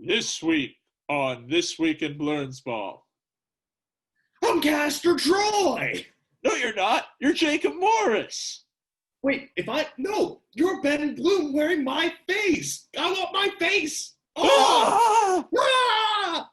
This week on This Week in Blernsball. I'm Castor Troy! No, you're not. You're Jacob Morris. Wait, no, you're Ben Bloom wearing my face! I want my face! Oh! Ah!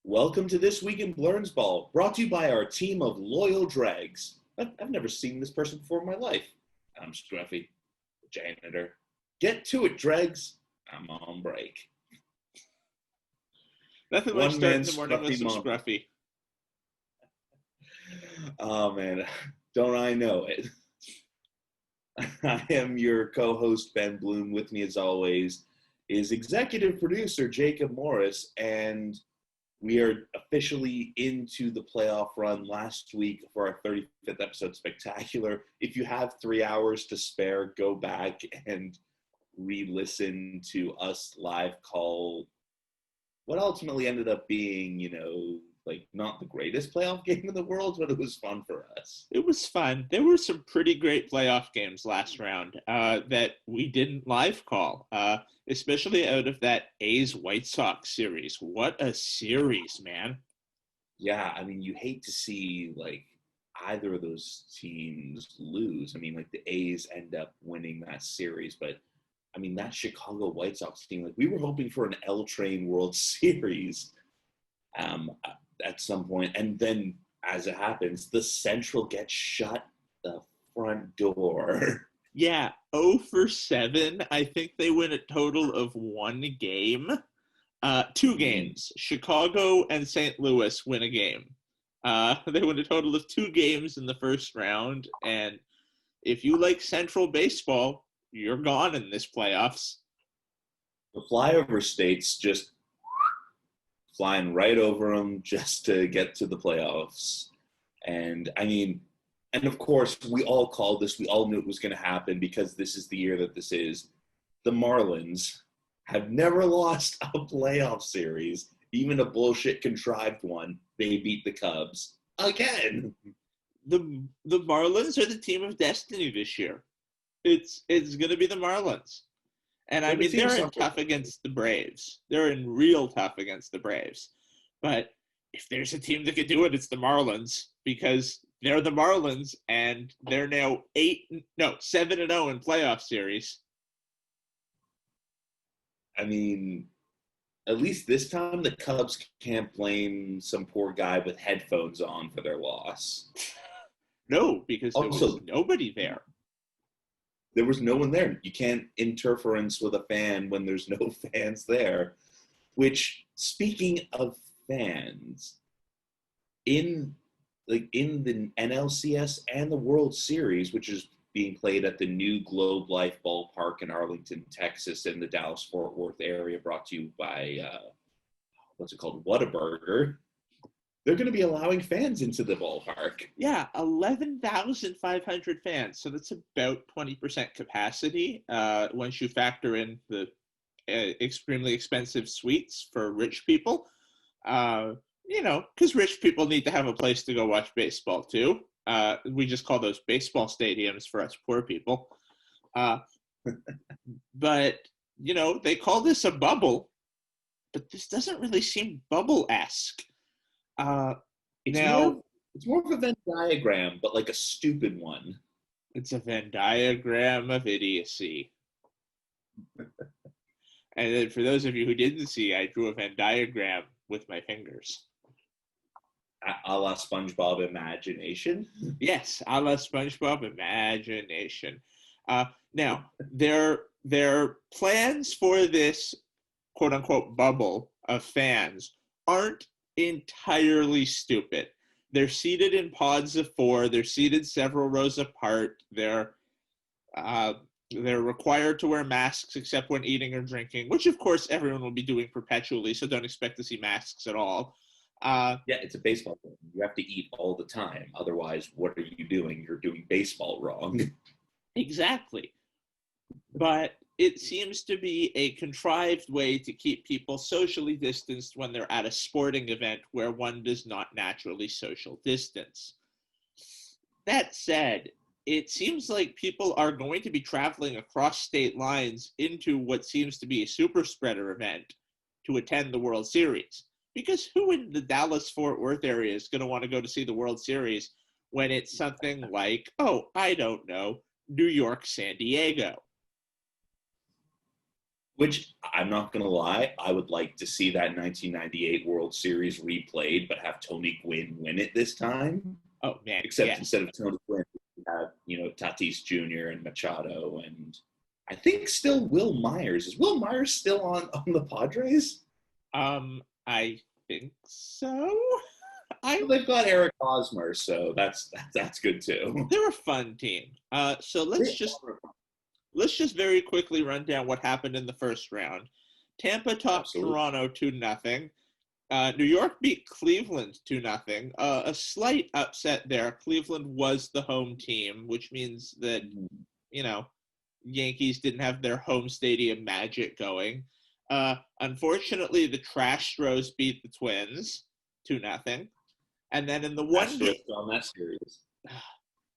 Welcome to This Week in Blernsball, brought to you by our team of loyal dregs. I've never seen this person before in my life. I'm Scruffy, the janitor. Get to it, dregs. I'm on break. Nothing like starting the morning with some Scruffy. Oh, man. Don't I know it? I am your co-host, Ben Bloom. With me, as always, is executive producer Jacob Morris, and we are officially into the playoff run last week for our 35th episode spectacular. If you have 3 hours to spare, go back and re-listen to us live call what ultimately ended up being, not the greatest playoff game in the world, but it was fun for us. It was fun. There were some pretty great playoff games last round that we didn't live call, especially out of that A's-White Sox series. What a series, man. Yeah, you hate to see, either of those teams lose. The A's end up winning that series, but, that Chicago White Sox team, we were hoping for an L-Train World Series at some point, and then, as it happens, the Central gets shut the front door. Yeah, 0 for 7. I think they win a total of 1 game. 2 games. Chicago and St. Louis win a game. They win a total of 2 games in the first round, and if you like Central baseball, you're gone in this playoffs. The flyover states just flying right over them just to get to the playoffs. And of course, we all called this. We all knew it was going to happen because this is the year that this is. The Marlins have never lost a playoff series, even a bullshit contrived one. They beat the Cubs again. The Marlins are the team of destiny this year. It's going to be the Marlins. And they're in tough against the Braves. They're in real tough against the Braves. But if there's a team that could do it, it's the Marlins, because they're the Marlins and they're now 7-0 in playoff series. At least this time the Cubs can't blame some poor guy with headphones on for their loss. No, because there was nobody there. There was no one there. You can't interference with a fan when there's no fans there. Which, speaking of fans, in the NLCS and the World Series, which is being played at the new Globe Life Ballpark in Arlington, Texas, in the Dallas-Fort Worth area, brought to you by, Whataburger, they're going to be allowing fans into the ballpark. Yeah, 11,500 fans. So that's about 20% capacity once you factor in the extremely expensive suites for rich people. Because rich people need to have a place to go watch baseball too. We just call those baseball stadiums for us poor people. But, they call this a bubble, but this doesn't really seem bubble-esque. It's more of a Venn diagram, but like a stupid one. It's a Venn diagram of idiocy. And then for those of you who didn't see, I drew a Venn diagram with my fingers. A la SpongeBob Imagination? Yes, a la SpongeBob Imagination. Now, their plans for this quote-unquote bubble of fans aren't entirely stupid. They're seated in pods of 4. They're seated several rows apart. They're required to wear masks except when eating or drinking, which of course everyone will be doing perpetually, so don't expect to see masks at all. Yeah, it's a baseball game. You have to eat all the time. Otherwise, what are you doing? You're doing baseball wrong. Exactly. But it seems to be a contrived way to keep people socially distanced when they're at a sporting event where one does not naturally social distance. That said, it seems like people are going to be traveling across state lines into what seems to be a super spreader event to attend the World Series. Because who in the Dallas-Fort Worth area is going to want to go to see the World Series when it's something like, oh, I don't know, New York, San Diego? Which, I'm not going to lie, I would like to see that 1998 World Series replayed, but have Tony Gwynn win it this time. Oh, man. Except yes. Instead of Tony Gwynn, we have, Tatis Jr. and Machado, and I think still Will Myers. Is Will Myers still on the Padres? I think so. Well, they've got Eric Hosmer, so that's good too. They're a fun team. So let's just very quickly run down what happened in the first round. Tampa topped Toronto 2-0. New York beat Cleveland 2-0. A slight upset there. Cleveland was the home team, which means that, Yankees didn't have their home stadium magic going. Unfortunately, the Trastros beat the Twins 2-0. And then in the one on that series.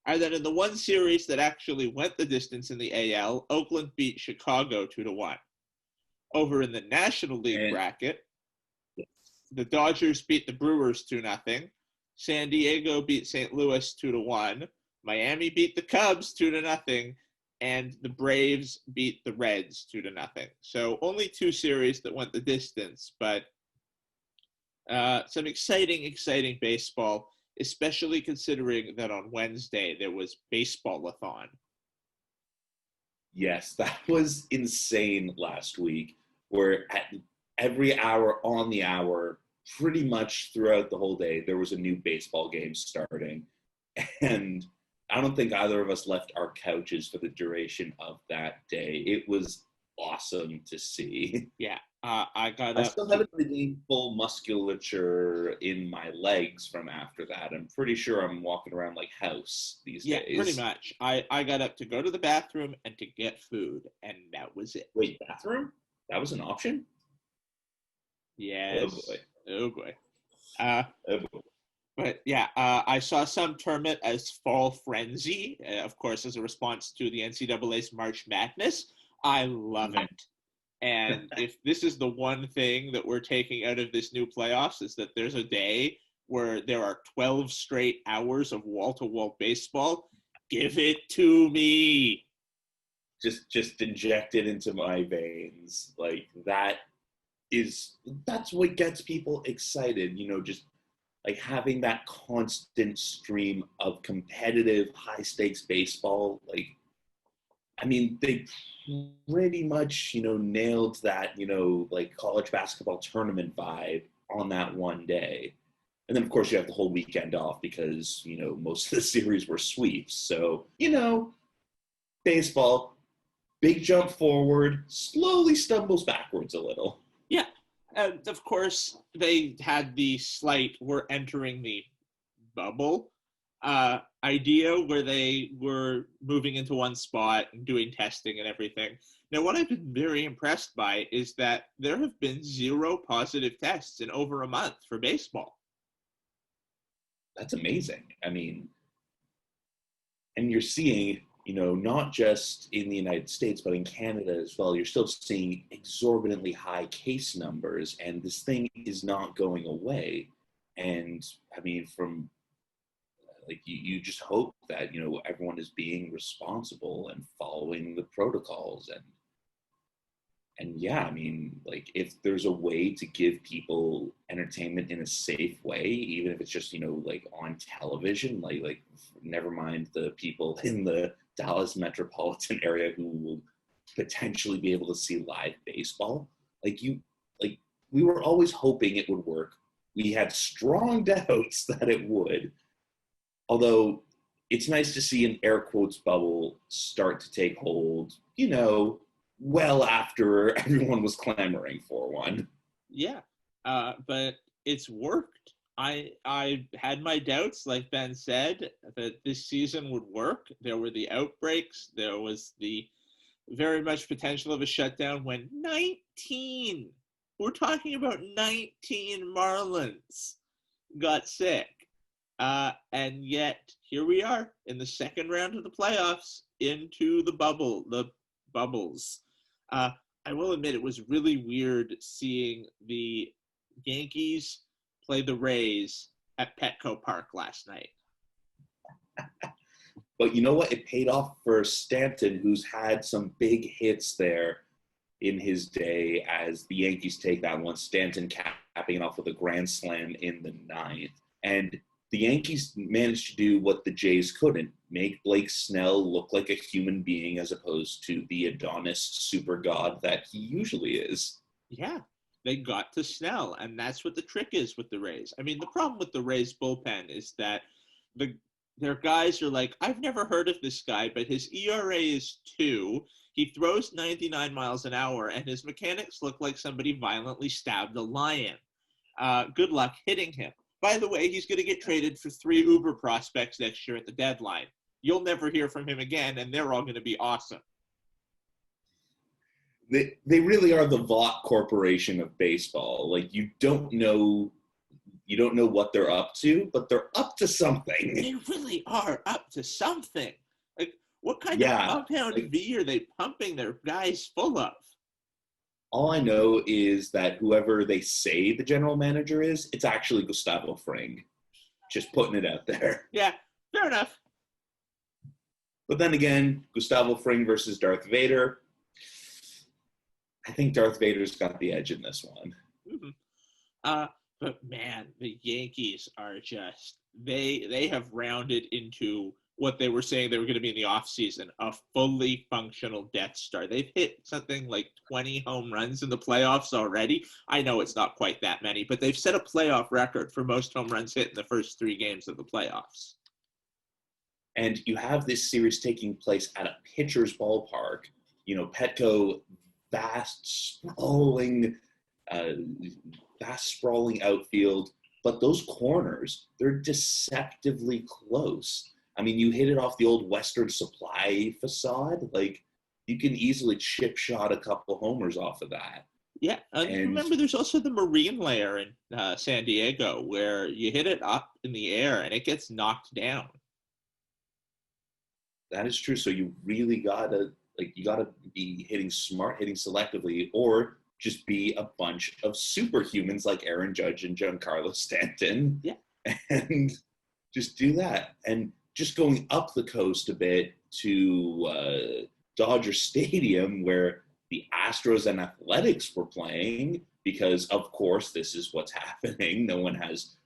And then in the one series that actually went the distance in the AL, Oakland beat Chicago 2-1. Over in the National League bracket, the Dodgers beat the Brewers 2-0. San Diego beat St. Louis 2-1. Miami beat the Cubs 2-0. And the Braves beat the Reds 2-0. So only 2 series that went the distance, but some exciting baseball, especially considering that on Wednesday there was baseball-a-thon. Yes, that was insane last week, where at every hour on the hour, pretty much throughout the whole day, there was a new baseball game starting. And I don't think either of us left our couches for the duration of that day. It was awesome to see. Yeah. I still haven't regained full musculature in my legs from after that. I'm pretty sure I'm walking around like House these days. Yeah, pretty much. I got up to go to the bathroom and to get food, and that was it. Wait, bathroom? That was an option? Yes. Oh boy. Oh boy. But yeah, I saw some term it as fall frenzy, of course, as a response to the NCAA's March Madness. I love it. And if this is the one thing that we're taking out of this new playoffs, is that there's a day where there are 12 straight hours of wall-to-wall baseball, give it to me. Just inject it into my veins. Like, that's what gets people excited, just like having that constant stream of competitive high-stakes baseball. Like, I mean, they pretty much, nailed that, like college basketball tournament vibe on that one day. And then, of course, you have the whole weekend off because, most of the series were sweeps. So, baseball, big jump forward, slowly stumbles backwards a little. Yeah. And, of course, they had the slight, we're entering the bubble idea where they were moving into one spot and doing testing and everything. Now, what I've been very impressed by is that there have been 0 positive tests in over a month for baseball. That's amazing. I mean, and you're seeing, not just in the United States, but in Canada as well, you're still seeing exorbitantly high case numbers, and this thing is not going away. And I mean, from like you just hope that everyone is being responsible and following the protocols, and yeah, I mean, like, if there's a way to give people entertainment in a safe way, even if it's just like on television, like never mind the people in the Dallas metropolitan area who will potentially be able to see live baseball, we were always hoping it would work we had strong doubts that it would. Although it's nice to see an air quotes bubble start to take hold, well after everyone was clamoring for one. Yeah, but it's worked. I had my doubts, like Ben said, that this season would work. There were the outbreaks. There was the very much potential of a shutdown when 19, we're talking about 19 Marlins got sick. And yet here we are in the second round of the playoffs into the bubbles. I will admit it was really weird seeing the Yankees play the Rays at Petco Park last night. But you know what? It paid off for Stanton, who's had some big hits there in his day as the Yankees take that one. Stanton capping it off with a grand slam in the ninth. And the Yankees managed to do what the Jays couldn't, make Blake Snell look like a human being as opposed to the Adonis super god that he usually is. Yeah, they got to Snell, and that's what the trick is with the Rays. I mean, the problem with the Rays bullpen is that their guys are like, I've never heard of this guy, but his ERA is 2. He throws 99 miles an hour, and his mechanics look like somebody violently stabbed a lion. Good luck hitting him. By the way, he's going to get traded for 3 Uber prospects next year at the deadline. You'll never hear from him again, and they're all going to be awesome. They really are the Vought Corporation of baseball. Like, you don't know what they're up to, but they're up to something. They really are up to something. Like, what kind of compound V are they pumping their guys full of? All I know is that whoever they say the general manager is, it's actually Gustavo Fring. Just putting it out there. Yeah, fair enough. But then again, Gustavo Fring versus Darth Vader. I think Darth Vader's got the edge in this one. Mm-hmm. But man, the Yankees are just, they have rounded into what they were saying they were going to be in the offseason, a fully functional Death Star. They've hit something like 20 home runs in the playoffs already. I know it's not quite that many, but they've set a playoff record for most home runs hit in the first 3 games of the playoffs. And you have this series taking place at a pitcher's ballpark. Petco, vast sprawling outfield, but those corners, they're deceptively close. I mean, you hit it off the old Western Supply facade. Like, you can easily chip shot a couple homers off of that. Yeah, and remember, there's also the marine layer in San Diego where you hit it up in the air and it gets knocked down. That is true. So you really gotta be hitting smart, hitting selectively, or just be a bunch of superhumans like Aaron Judge and Giancarlo Stanton. Yeah, and just do that. And just going up the coast a bit to Dodger Stadium, where the Astros and Athletics were playing, because, of course, this is what's happening. No one has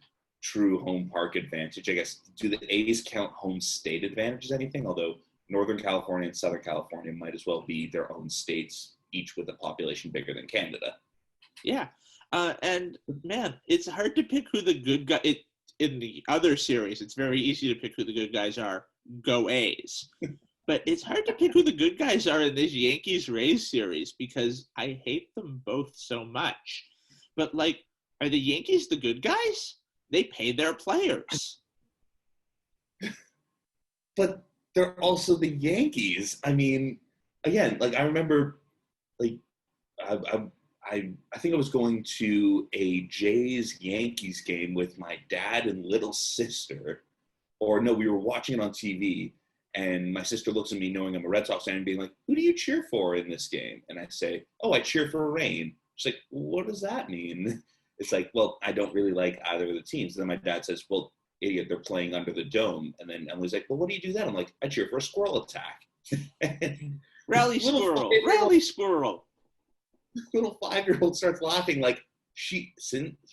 true home park advantage. I guess, do the A's count home state advantage as anything? Although Northern California and Southern California might as well be their own states, each with a population bigger than Canada. Yeah. And, man, it's hard to pick who the good guy – in the other series, it's very easy to pick who the good guys are. Go A's. But it's hard to pick who the good guys are in this Yankees-Rays series because I hate them both so much. But, like, are the Yankees the good guys? They pay their players. But they're also the Yankees. I mean, again, like, I remember, like, I think I was going to a Jays-Yankees game with my dad and little sister. Or no, we were watching it on TV. And my sister looks at me knowing I'm a Red Sox fan and being like, who do you cheer for in this game? And I say, oh, I cheer for Rain. She's like, what does that mean? It's like, well, I don't really like either of the teams. And then my dad says, well, idiot, they're playing under the dome. And then Emily's like, well, what do you do then? I'm like, I cheer for a squirrel attack. Rally squirrel, rally squirrel. Little 5-year-old starts laughing like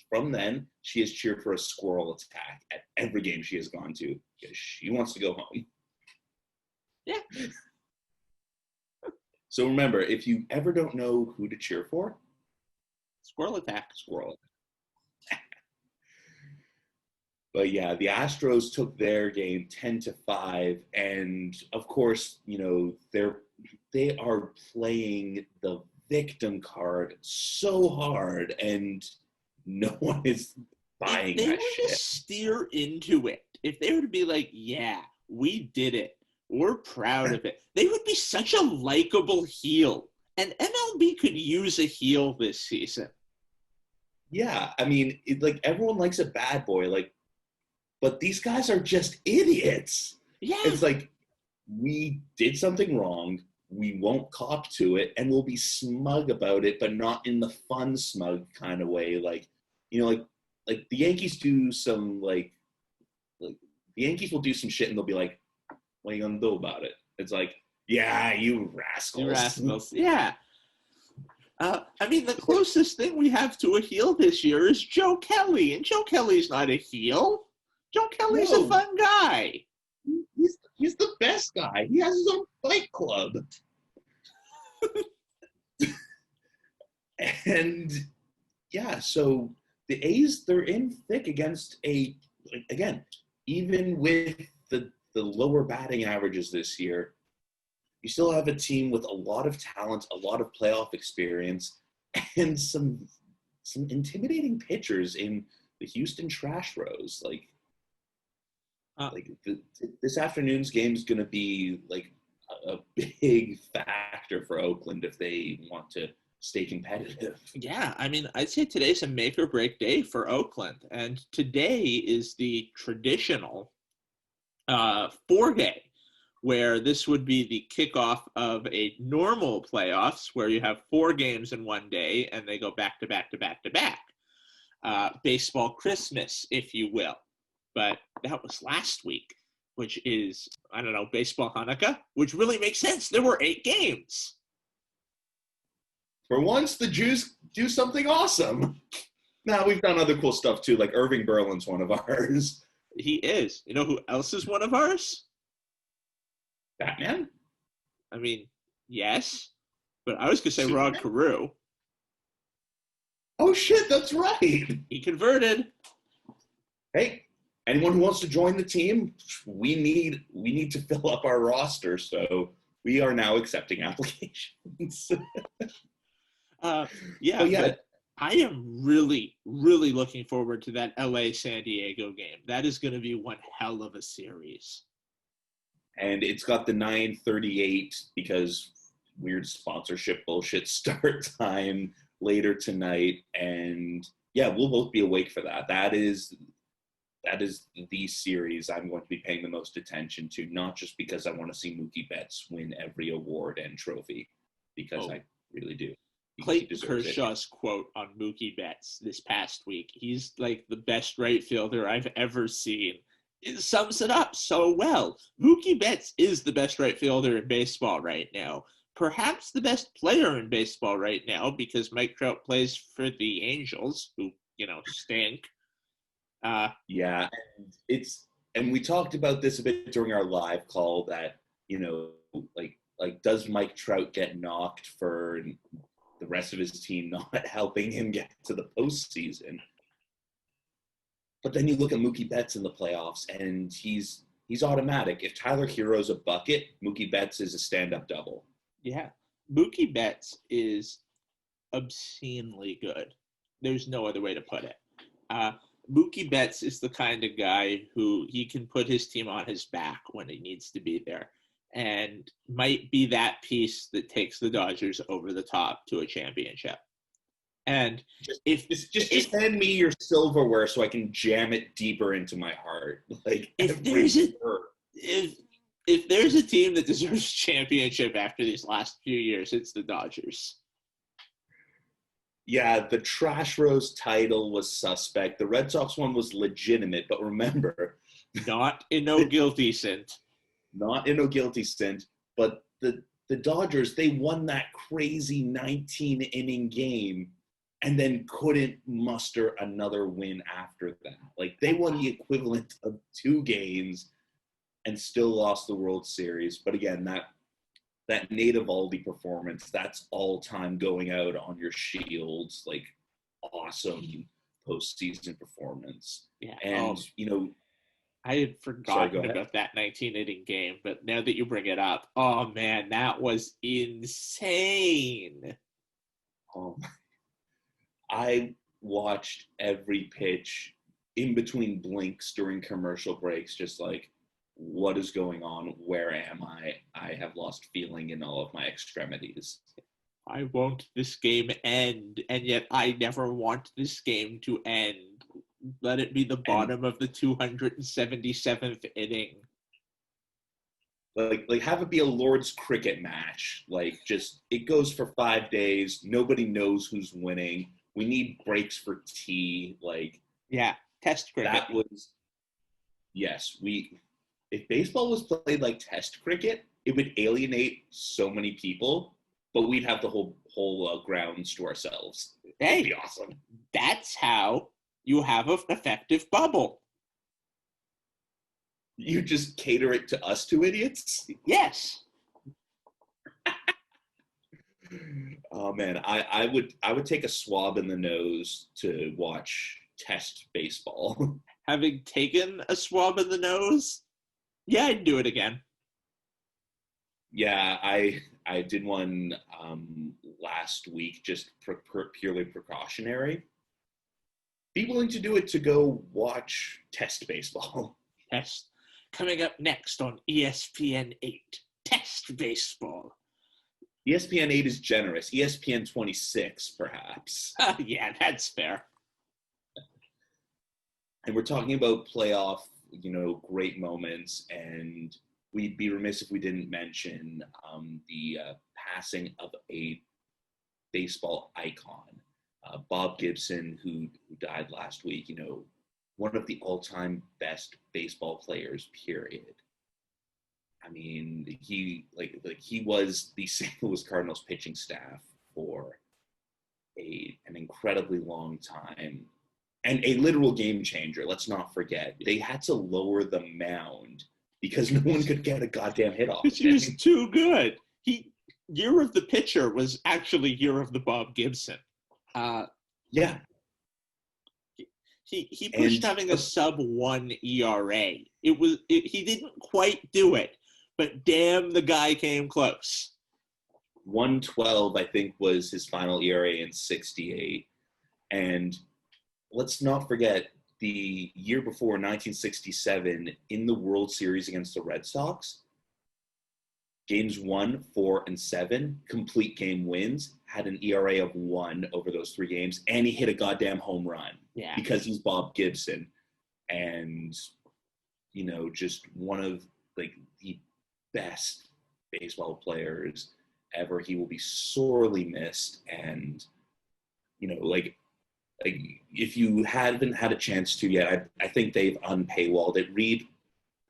from then she has cheered for a squirrel attack at every game she has gone to because she wants to go home. Yeah. So remember, if you ever don't know who to cheer for, squirrel attack. Squirrel. But yeah, the Astros took their game 10-5, and of course, they are playing the victim card so hard, and no one is buying If they that were to shit. steer into it, if they were to be like, yeah, we did it, we're proud of it, they would be such a likable heel. And MLB could use a heel this season. Yeah, I mean, like everyone likes a bad boy, like, but these guys are just idiots. Yeah. It's like, we did something wrong, we won't cop to it, and we'll be smug about it, but not in the fun smug kind of way. Like, like the Yankees do some like the Yankees will do some shit and they'll be like, what are you gonna do about it? It's like, yeah, you rascals. You rascals. Yeah. I mean, the closest thing we have to a heel this year is Joe Kelly, and Joe Kelly's not a heel. Joe Kelly's a fun guy. He's the best guy. He has his own fight club. And yeah, so the A's, they're in thick against again, even with the lower batting averages this year, you still have a team with a lot of talent, a lot of playoff experience, and some intimidating pitchers in the Houston Trash Bros. This afternoon's game is going to be like a big factor for Oakland if they want to stay competitive. Yeah, I mean, I'd say today's a make or break day for Oakland, and today is the traditional 4-day, where this would be the kickoff of a normal playoffs where you have 4 games in one day and they go back to back to back to back. Baseball Christmas, if you will. But that was last week, which is, I don't know, baseball Hanukkah, which really makes sense. There were 8 games. For once, the Jews do something awesome. Now, we've done other cool stuff too, like Irving Berlin's one of ours. He is. You know who else is one of ours? Batman? I mean, yes, but I was going to say Rod Carew. Oh, shit, that's right. He converted. Hey, anyone who wants to join the team, we need to fill up our roster, so we are now accepting applications. But I am really, really looking forward to that LA-San Diego game. That is going to be one hell of a series. And it's got the 9:38 because weird sponsorship bullshit start time later tonight. And yeah, we'll both be awake for that. That is the series I'm going to be paying the most attention to, not just because I want to see Mookie Betts win every award and trophy, because I really do. Clayton Kershaw's quote on Mookie Betts this past week, he's like the best right fielder I've ever seen. It sums it up so well. Mookie Betts is the best right fielder in baseball right now. Perhaps the best player in baseball right now, because Mike Trout plays for the Angels, who, stink. Yeah, and we talked about this a bit during our live call that, like does Mike Trout get knocked for the rest of his team not helping him get to the postseason? But then you look at Mookie Betts in the playoffs, and he's automatic. If Tyler Hero's a bucket, Mookie Betts is a stand-up double. Yeah. Mookie Betts is obscenely good. There's no other way to put it. Mookie Betts is the kind of guy who he can put his team on his back when he needs to be there, and might be that piece that takes the Dodgers over the top to a championship. And just hand me your silverware so I can jam it deeper into my heart. Like, if there's a team that deserves a championship after these last few years, it's the Dodgers. Yeah, the Trash Rose title was suspect. The Red Sox one was legitimate, but remember, not in no guilty stint. Not in no guilty stint, but the Dodgers, they won that crazy 19-inning game and then couldn't muster another win after that. Like, they won the equivalent of 2 games and still lost the World Series. But again, that Nate Eovaldi performance, that's all time going out on your shields, like, awesome postseason performance. Yeah. And, I had forgotten about that 19 inning game, but now that you bring it up, oh man, that was insane. I watched every pitch in between blinks during commercial breaks, just like, what is going on? Where am I? I have lost feeling in all of my extremities. I won't this game end, and yet I never want this game to end. Let it be the bottom of the 277th inning. Like have it be a Lord's cricket match. Like, just, it goes for 5 days. Nobody knows who's winning. We need breaks for tea. Like, yeah, test cricket. That was, yes, if baseball was played like test cricket, it would alienate so many people, but we'd have the whole grounds to ourselves. Hey, it'd be awesome. That's how you have an effective bubble. You just cater it to us two idiots? Yes. Oh man, I would take a swab in the nose to watch test baseball. Having taken a swab in the nose, yeah, I'd do it again. Yeah, I did one last week, just purely precautionary. Be willing to do it to go watch test baseball. Test. Coming up next on ESPN 8, test baseball. ESPN 8 is generous. ESPN 26, perhaps. Yeah, that's fair. And we're talking about playoff, great moments, and we'd be remiss if we didn't mention the passing of a baseball icon, Bob Gibson, who died last week. One of the all-time best baseball players, period. I mean, he was the St. Louis Cardinals pitching staff for an incredibly long time, and a literal game changer. Let's not forget, they had to lower the mound because no one could get a goddamn hit off. He was too good. Year of the pitcher was actually year of the Bob Gibson. Yeah. He pushed having a sub-1 ERA. He didn't quite do it, but damn, the guy came close. 112, I think, was his final ERA in 68. And let's not forget, the year before, 1967, in the World Series against the Red Sox, games 1, 4, and 7, complete game wins, had an ERA of 1 over those 3 games, and he hit a goddamn home run. Yeah. Because he's Bob Gibson. And, just one of, the best baseball players ever. He will be sorely missed. And, if you haven't had a chance to yet, I think they've unpaywalled it. Read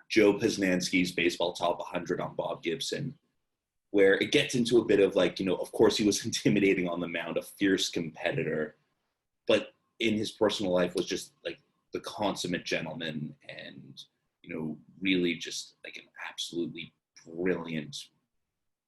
Joe Posnanski's Baseball Top 100 on Bob Gibson, where it gets into a bit of of course he was intimidating on the mound, a fierce competitor, but in his personal life was just the consummate gentleman and, really just an absolutely brilliant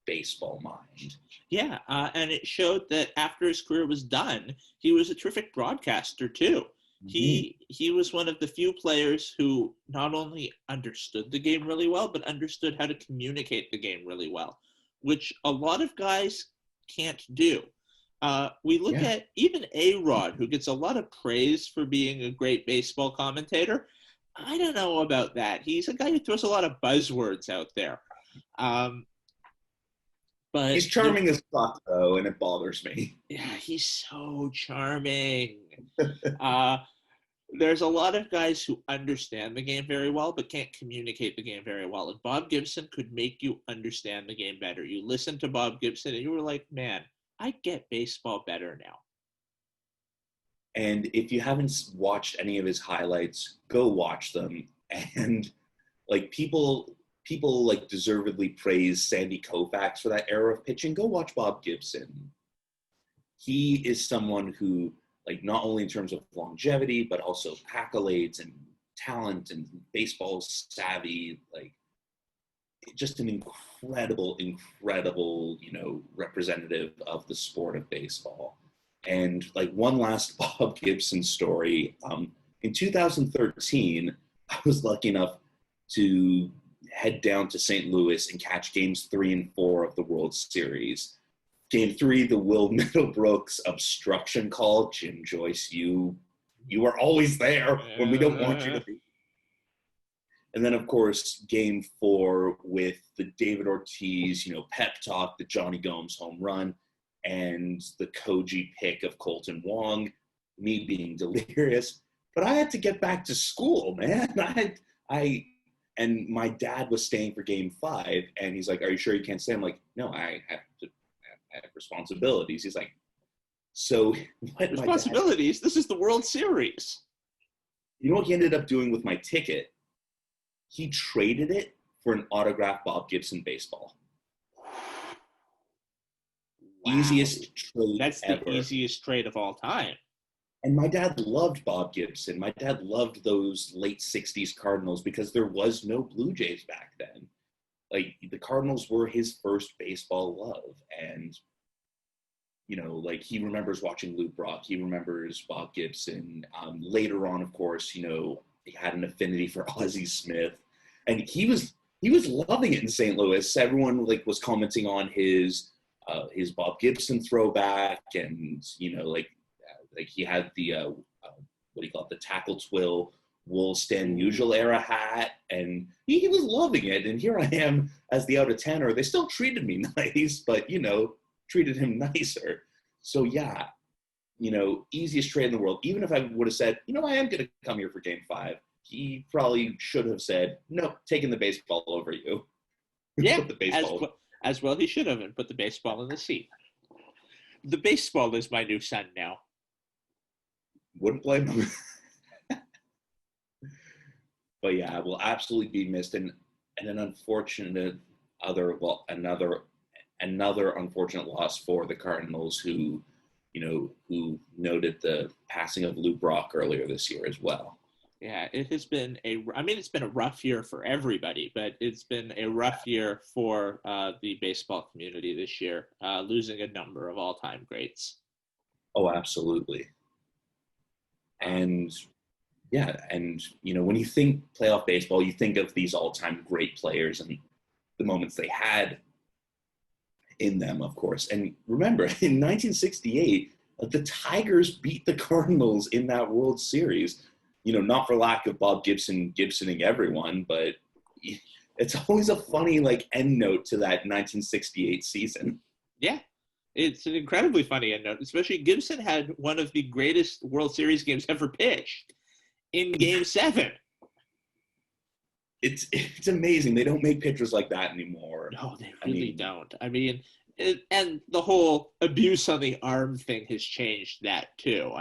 baseball mind. Yeah, and it showed that after his career was done, he was a terrific broadcaster too. Mm-hmm. He was one of the few players who not only understood the game really well, but understood how to communicate the game really well, which a lot of guys can't do. We look at even A-Rod, who gets a lot of praise for being a great baseball commentator. I don't know about that. He's a guy who throws a lot of buzzwords out there. But he's charming as fuck, though, and it bothers me. Yeah, he's so charming. There's a lot of guys who understand the game very well, but can't communicate the game very well. And Bob Gibson could make you understand the game better. You listen to Bob Gibson, and you were like, man, I get baseball better now. And if you haven't watched any of his highlights, go watch them. And people deservedly praise Sandy Koufax for that era of pitching. Go watch Bob Gibson. He is someone who, not only in terms of longevity, but also accolades and talent and baseball savvy, just an incredible, representative of the sport of baseball. And like one last Bob Gibson story. In 2013, I was lucky enough to head down to St. Louis and catch games 3 and 4 of the World Series. Game 3, the Will Middlebrooks obstruction call. Jim Joyce, you are always there when we don't want you to be. And then, of course, Game 4 with the David Ortiz, pep talk, the Johnny Gomes home run, and the Koji pick of Colton Wong, me being delirious. But I had to get back to school, man. And my dad was staying for Game 5, and he's like, "Are you sure you can't stay?" I'm like, "No, I have responsibilities." He's like, "So what?" Responsibilities? This is the World Series. You know what he ended up doing with my ticket? He traded it for an autographed Bob Gibson baseball. Wow. Easiest trade That's ever. The easiest trade of all time. And my dad loved Bob Gibson. My dad loved those late 60s Cardinals because there was no Blue Jays back then. Like, the Cardinals were his first baseball love. And, he remembers watching Lou Brock. He remembers Bob Gibson. Later on, of course, he had an affinity for Ozzie Smith. And he was loving it in St. Louis. Everyone, was commenting on his Bob Gibson throwback. And, he had the, the tackle twill, wool Stan Musial era hat, and he was loving it. And here I am as the out of towner. They still treated me nice, but, treated him nicer. So, yeah, easiest trade in the world. Even if I would have said, I am going to come here for Game 5, he probably should have said, "No, taking the baseball over you." Yeah, the baseball. As well he should have, and put the baseball in the seat. The baseball is my new son now. Wouldn't blame him. But yeah, will absolutely be missed, and an unfortunate another unfortunate loss for the Cardinals, who noted the passing of Lou Brock earlier this year as well. Yeah, it has been it's been a rough year for everybody, but it's been a rough year for the baseball community this year, losing a number of all-time greats. Oh, absolutely. And yeah, and when you think playoff baseball, you think of these all-time great players and the moments they had in them, of course. And remember, in 1968, the Tigers beat the Cardinals in that World Series. Not for lack of Bob Gibson Gibsoning everyone, but it's always a funny end note to that 1968 season. Yeah. It's an incredibly funny end note, especially Gibson had one of the greatest World Series games ever pitched in Game 7. It's amazing. They don't make pitchers like that anymore. No, they really don't. And the whole abuse on the arm thing has changed that too.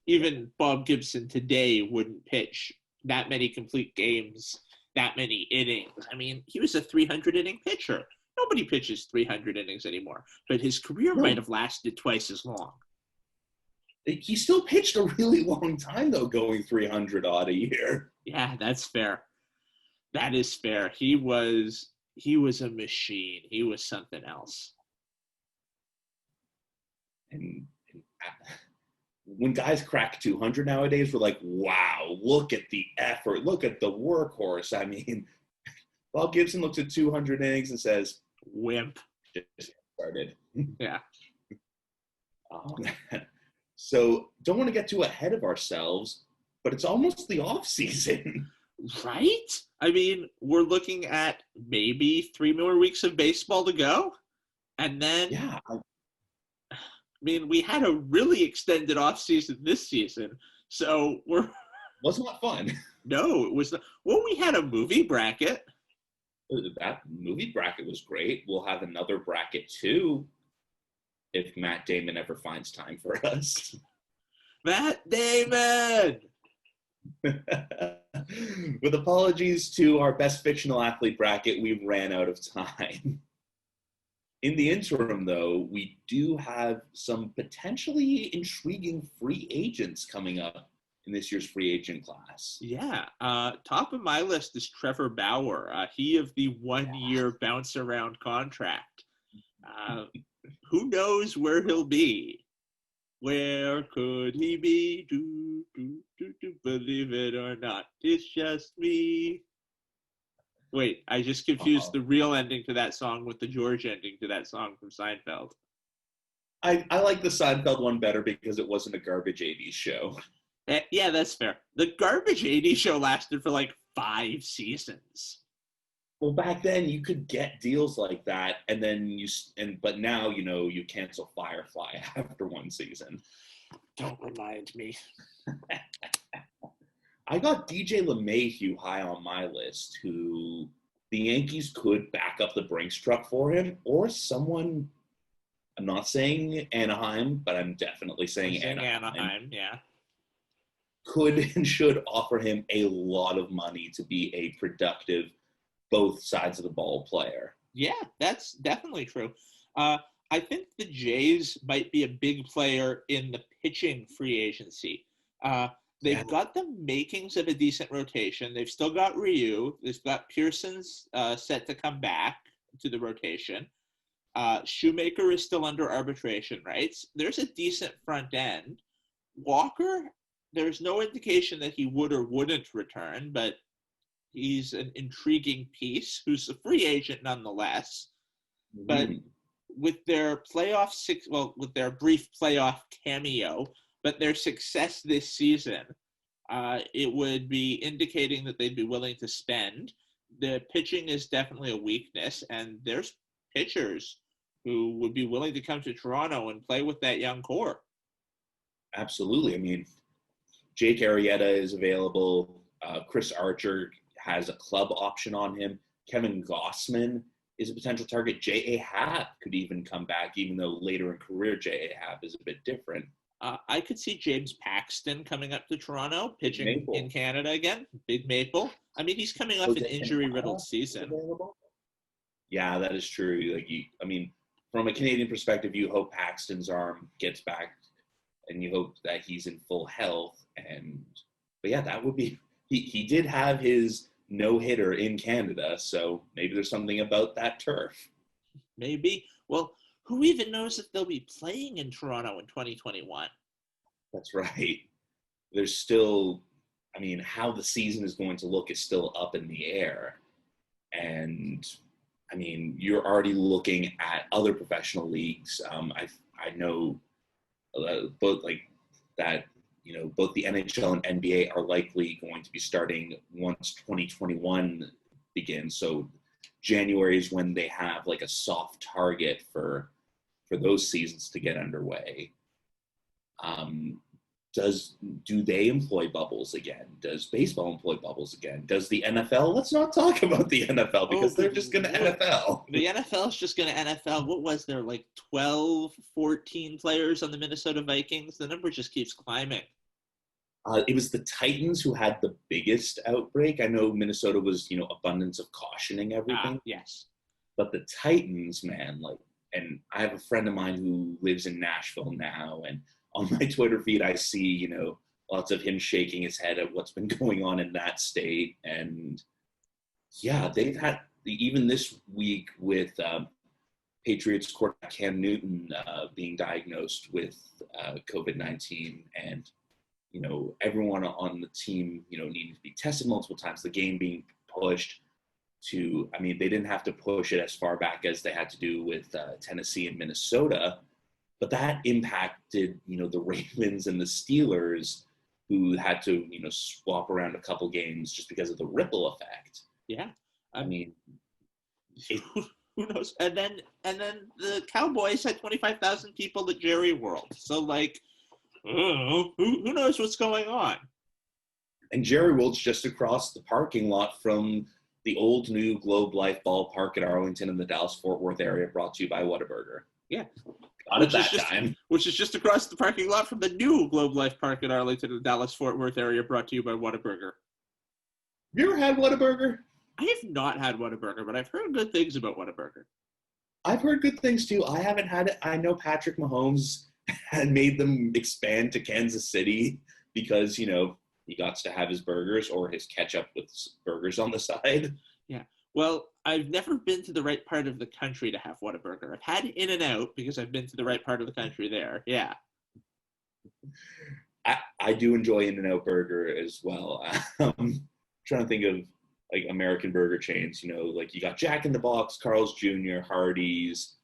Even Bob Gibson today wouldn't pitch that many complete games, that many innings. He was a 300-inning pitcher. Nobody pitches 300 innings anymore, but his career might have lasted twice as long. He still pitched a really long time, though, going 300 odd a year. Yeah, that's fair. That is fair. He was a machine. He was something else. And when guys crack 200 nowadays, we're like, wow, look at the effort. Look at the workhorse. Bob Gibson looks at 200 innings and says, "Wimp." Just started. Yeah. So don't want to get too ahead of ourselves, but it's almost the off season. Right? We're looking at maybe 3 more weeks of baseball to go. And then, yeah. We had a really extended off season this season. So was not fun. No, it was not. Well, we had a movie bracket. That movie bracket was great. We'll have another bracket too, if Matt Damon ever finds time for us. Matt Damon! With apologies to our best fictional athlete bracket, we ran out of time. In the interim, though, we do have some potentially intriguing free agents coming up in this year's free agent class. Yeah. Top of my list is Trevor Bauer. He of the 1-year bounce around contract. Who knows where he'll be? Where could he be? Believe it or not, it's just me. Wait, I just confused the real ending to that song with the George ending to that song from Seinfeld. I like the Seinfeld one better because it wasn't a garbage 80s show. Yeah, that's fair. The garbage 80s show lasted for like 5 seasons. Well, back then you could get deals like that, and then but now you cancel Firefly after one season. Don't remind me. I got DJ LeMahieu high on my list, who the Yankees could back up the Brinks truck for him, or someone. I'm not saying Anaheim, but I'm definitely saying Anaheim, yeah. Could and should offer him a lot of money to be a productive, both sides of the ball player. Yeah, that's definitely true. I think the Jays might be a big player in the pitching free agency. They've got the makings of a decent rotation. They've still got Ryu. They've got Pearson's set to come back to the rotation. Shoemaker is still under arbitration rights. There's a decent front end. Walker, there's no indication that he would or wouldn't return, but he's an intriguing piece who's a free agent nonetheless. But with their with their brief playoff cameo, but their success this season, it would be indicating that they'd be willing to spend. The pitching is definitely a weakness, and there's pitchers who would be willing to come to Toronto and play with that young core. Absolutely. I mean, Jake Arrieta is available. Chris Archer has a club option on him. Kevin Gossman is a potential target. J.A. Happ could even come back, even though later in career J.A. Happ is a bit different. I could see James Paxton coming up to Toronto, pitching in Canada again. Big Maple. I mean, he's coming off an injury-riddled season. Available? Yeah, that is true. From a Canadian perspective, you hope Paxton's arm gets back, and you hope that he's in full health. But yeah, that would be. He did have his no-hitter in Canada, so maybe there's something about that turf. Maybe. Well, who even knows if they'll be playing in Toronto in 2021? That's right. There's still, how the season is going to look is still up in the air. And, you're already looking at other professional leagues. I know both both the NHL and NBA are likely going to be starting once 2021 begins. So January is when they have like a soft target for those seasons to get underway. Do they employ bubbles again? Does baseball employ bubbles again? Does the NFL? Let's not talk about the NFL because they're just going to NFL. The NFL is just going to NFL. What was there, like 12, 14 players on the Minnesota Vikings? The number just keeps climbing. It was the Titans who had the biggest outbreak. I know Minnesota was, abundance of cautioning everything. Yes. But the Titans, man, and I have a friend of mine who lives in Nashville now, and on my Twitter feed, I see, lots of him shaking his head at what's been going on in that state. And yeah, they've had, even this week with Patriots quarterback Cam Newton being diagnosed with COVID-19, and, everyone on the team, needing to be tested multiple times, the game being pushed to, they didn't have to push it as far back as they had to do with Tennessee and Minnesota. But that impacted, the Ravens and the Steelers, who had to, swap around a couple games just because of the ripple effect. Yeah, who knows? And then the Cowboys had 25,000 people at Jerry World. So who knows what's going on? And Jerry World's just across the parking lot from the old new Globe Life ballpark at Arlington in the Dallas-Fort Worth area, brought to you by Whataburger. Yeah. Which is just across the parking lot from the new Globe Life Park in Arlington in the Dallas-Fort Worth area, brought to you by Whataburger. You ever had Whataburger? I have not had Whataburger, but I've heard good things about Whataburger. I've heard good things too. I haven't had it. I know Patrick Mahomes had made them expand to Kansas City because, he got to have his burgers or his ketchup with burgers on the side. Yeah. Well, I've never been to the right part of the country to have Whataburger. I've had In-N-Out because I've been to the right part of the country there. Yeah. I do enjoy In-N-Out Burger as well. Trying to think of like American burger chains, you know, like you got Jack in the Box, Carl's Jr., Hardee's.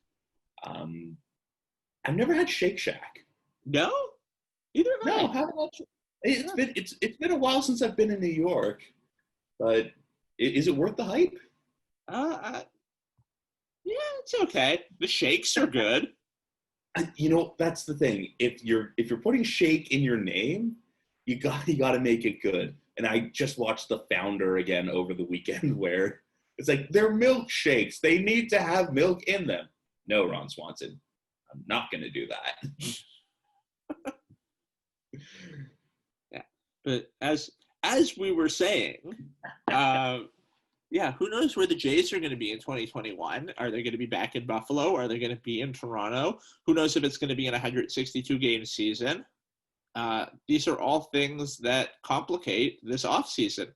I've never had Shake Shack. No, either have I. No, haven't had. It's been a while since I've been in New York, but is it worth the hype? Yeah, it's okay. The shakes are good. You know, that's the thing. If you're putting shake in your name, you got to make it good. And I just watched The Founder again over the weekend, where it's like they're milkshakes. They need to have milk in them. No, Ron Swanson, I'm not going to do that. Yeah, but as we were saying, yeah, who knows where the Jays are going to be in 2021? Are they going to be back in Buffalo? Are they going to be in Toronto? Who knows if it's going to be an 162-game season? These are all things that complicate this offseason.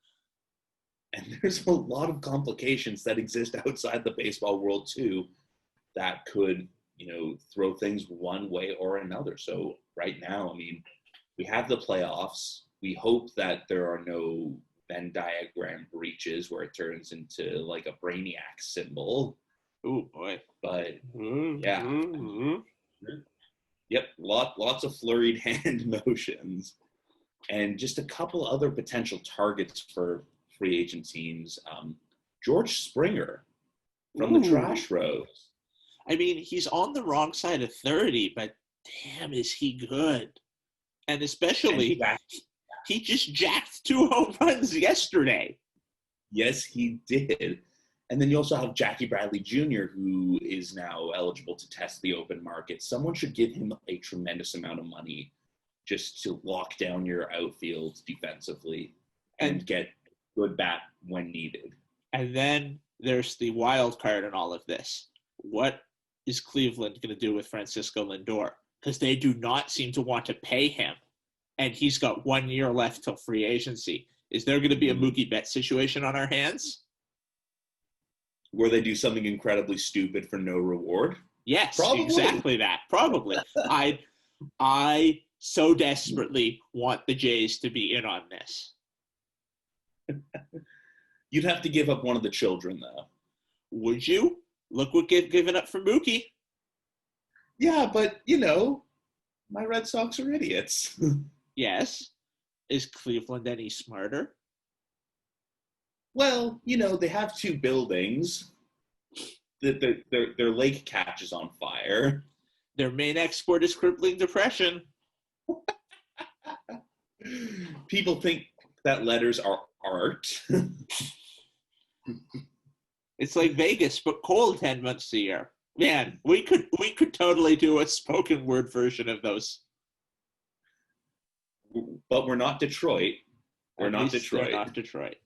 And there's a lot of complications that exist outside the baseball world, too, that could, you know, throw things one way or another. So right now, I mean, we have the playoffs. We hope that there are no Venn diagram breaches where it turns into like a Brainiac symbol. Oh boy! But yeah, yep, lots of flurried hand motions, and just a couple other potential targets for free agent teams. George Springer from the Trash Rose. I mean, he's on the wrong side of 30, but damn, is he good? And especially, he just jacked 2 home runs yesterday. Yes, he did. And then you also have Jackie Bradley Jr., who is now eligible to test the open market. Someone should give him a tremendous amount of money just to lock down your outfield defensively and get good bat when needed. And then there's the wild card in all of this. What is Cleveland going to do with Francisco Lindor? Because they do not seem to want to pay him. And he's got 1 year left till free agency. Is there going to be a Mookie Betts situation on our hands? Where they do something incredibly stupid for no reward? Yes, probably. Exactly that. Probably. I so desperately want the Jays to be in on this. You'd have to give up one of the children, though. Would you? Look what given up for Mookie. Yeah, but, you know, my Red Sox are idiots. Yes. Is Cleveland any smarter? Well, you know, they have 2 buildings. Their lake catches on fire. Their main export is crippling depression. People think that letters are art. It's like Vegas, but cold 10 months a year. Man, we could totally do a spoken word version of those. But we're not Detroit. We're not Detroit. They're not Detroit.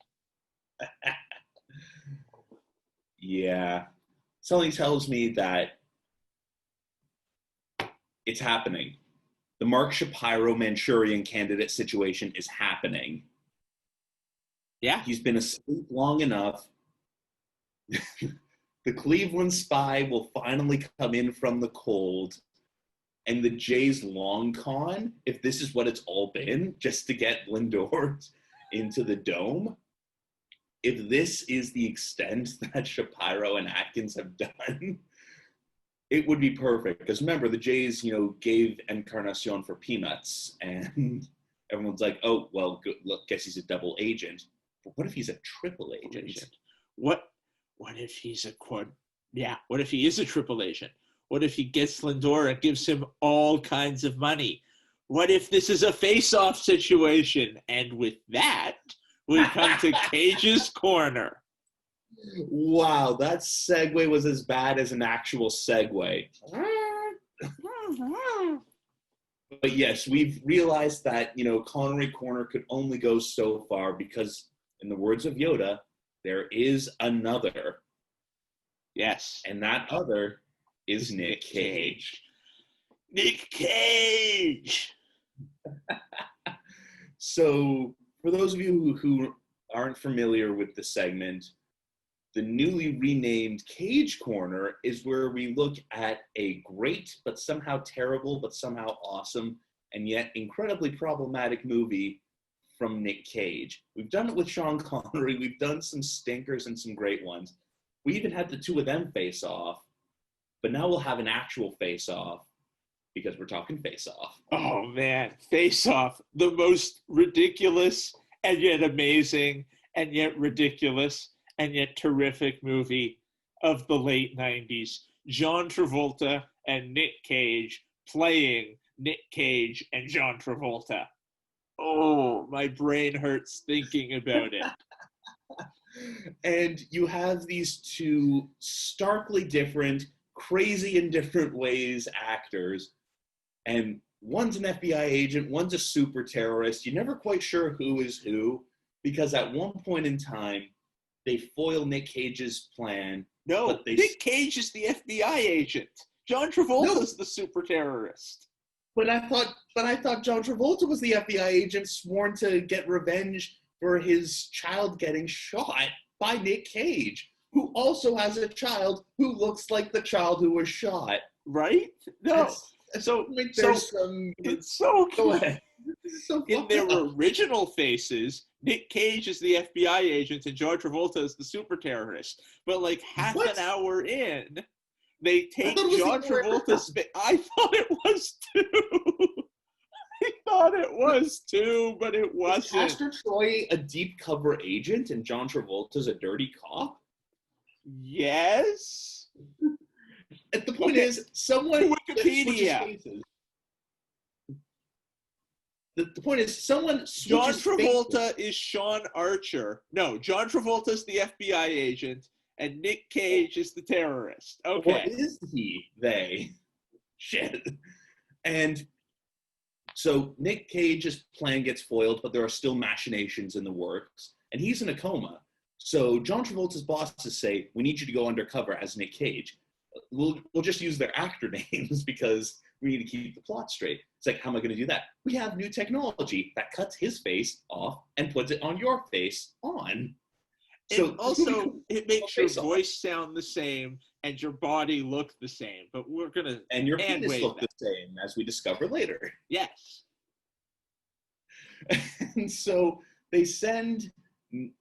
Yeah. Something tells me that it's happening. The Mark Shapiro Manchurian candidate situation is happening. Yeah. He's been asleep long enough. The Cleveland spy will finally come in from the cold. And the Jays' long con, if this is what it's all been, just to get Lindor into the dome, if this is the extent that Shapiro and Atkins have done, it would be perfect. Because remember, the Jays, you know, gave Encarnacion for peanuts, and everyone's like, oh, well, good, look, guess he's a double agent. But what if he's a triple agent? What if he's a quad? Yeah, what if he is a triple agent? What if he gets Lindor and gives him all kinds of money? What if this is a face-off situation? And with that, we come to Cage's Corner. Wow, that segue was as bad as an actual segue. But yes, we've realized that, you know, Connery Corner could only go so far because, in the words of Yoda, there is another. Yes. And that other is Nic Cage. Nic Cage! So, for those of you who aren't familiar with the segment, the newly renamed Cage Corner is where we look at a great but somehow terrible but somehow awesome and yet incredibly problematic movie from Nic Cage. We've done it with Sean Connery. We've done some stinkers and some great ones. We even had the two of them face off, but now we'll have an actual face off because we're talking Face Off. Oh man, Face Off, the most ridiculous and yet amazing and yet ridiculous and yet terrific movie of the late 90s. John Travolta and Nic Cage playing Nic Cage and John Travolta. Oh, my brain hurts thinking about it. And you have these two starkly different, crazy in different ways actors, and one's an FBI agent, one's a super terrorist. You're never quite sure who is who, because at one point in time, they foil Nic Cage's plan. No, Nic Cage is the FBI agent. John Travolta is the super terrorist. But I thought John Travolta was the FBI agent sworn to get revenge for his child getting shot by Nic Cage, who also has a child who looks like the child who was shot. Right? No. So go ahead. So in their original faces, Nic Cage is the FBI agent and John Travolta is the super terrorist. But like half an hour in, they take John Travolta's face. I thought it was too. I thought it was too, but it wasn't. Is Pastor Troy a deep cover agent and John Travolta's a dirty cop? Yes. And the point is, someone Wikipedia. The point is, someone John Travolta is Sean Archer. No, John Travolta is the FBI agent, and Nic Cage is the terrorist. Okay. What is he? They. Shit. And so Nic Cage's plan gets foiled, but there are still machinations in the works, and he's in a coma. So John Travolta's bosses say, "We need you to go undercover as Nic Cage. We'll just use their actor names because we need to keep the plot straight." It's like, how am I going to do that? We have new technology that cuts his face off and puts it on your face on. So also, it makes your voice sound the same and your body look the same. But we're going to and your penis look the same, as we discover later. Yes. And so they send.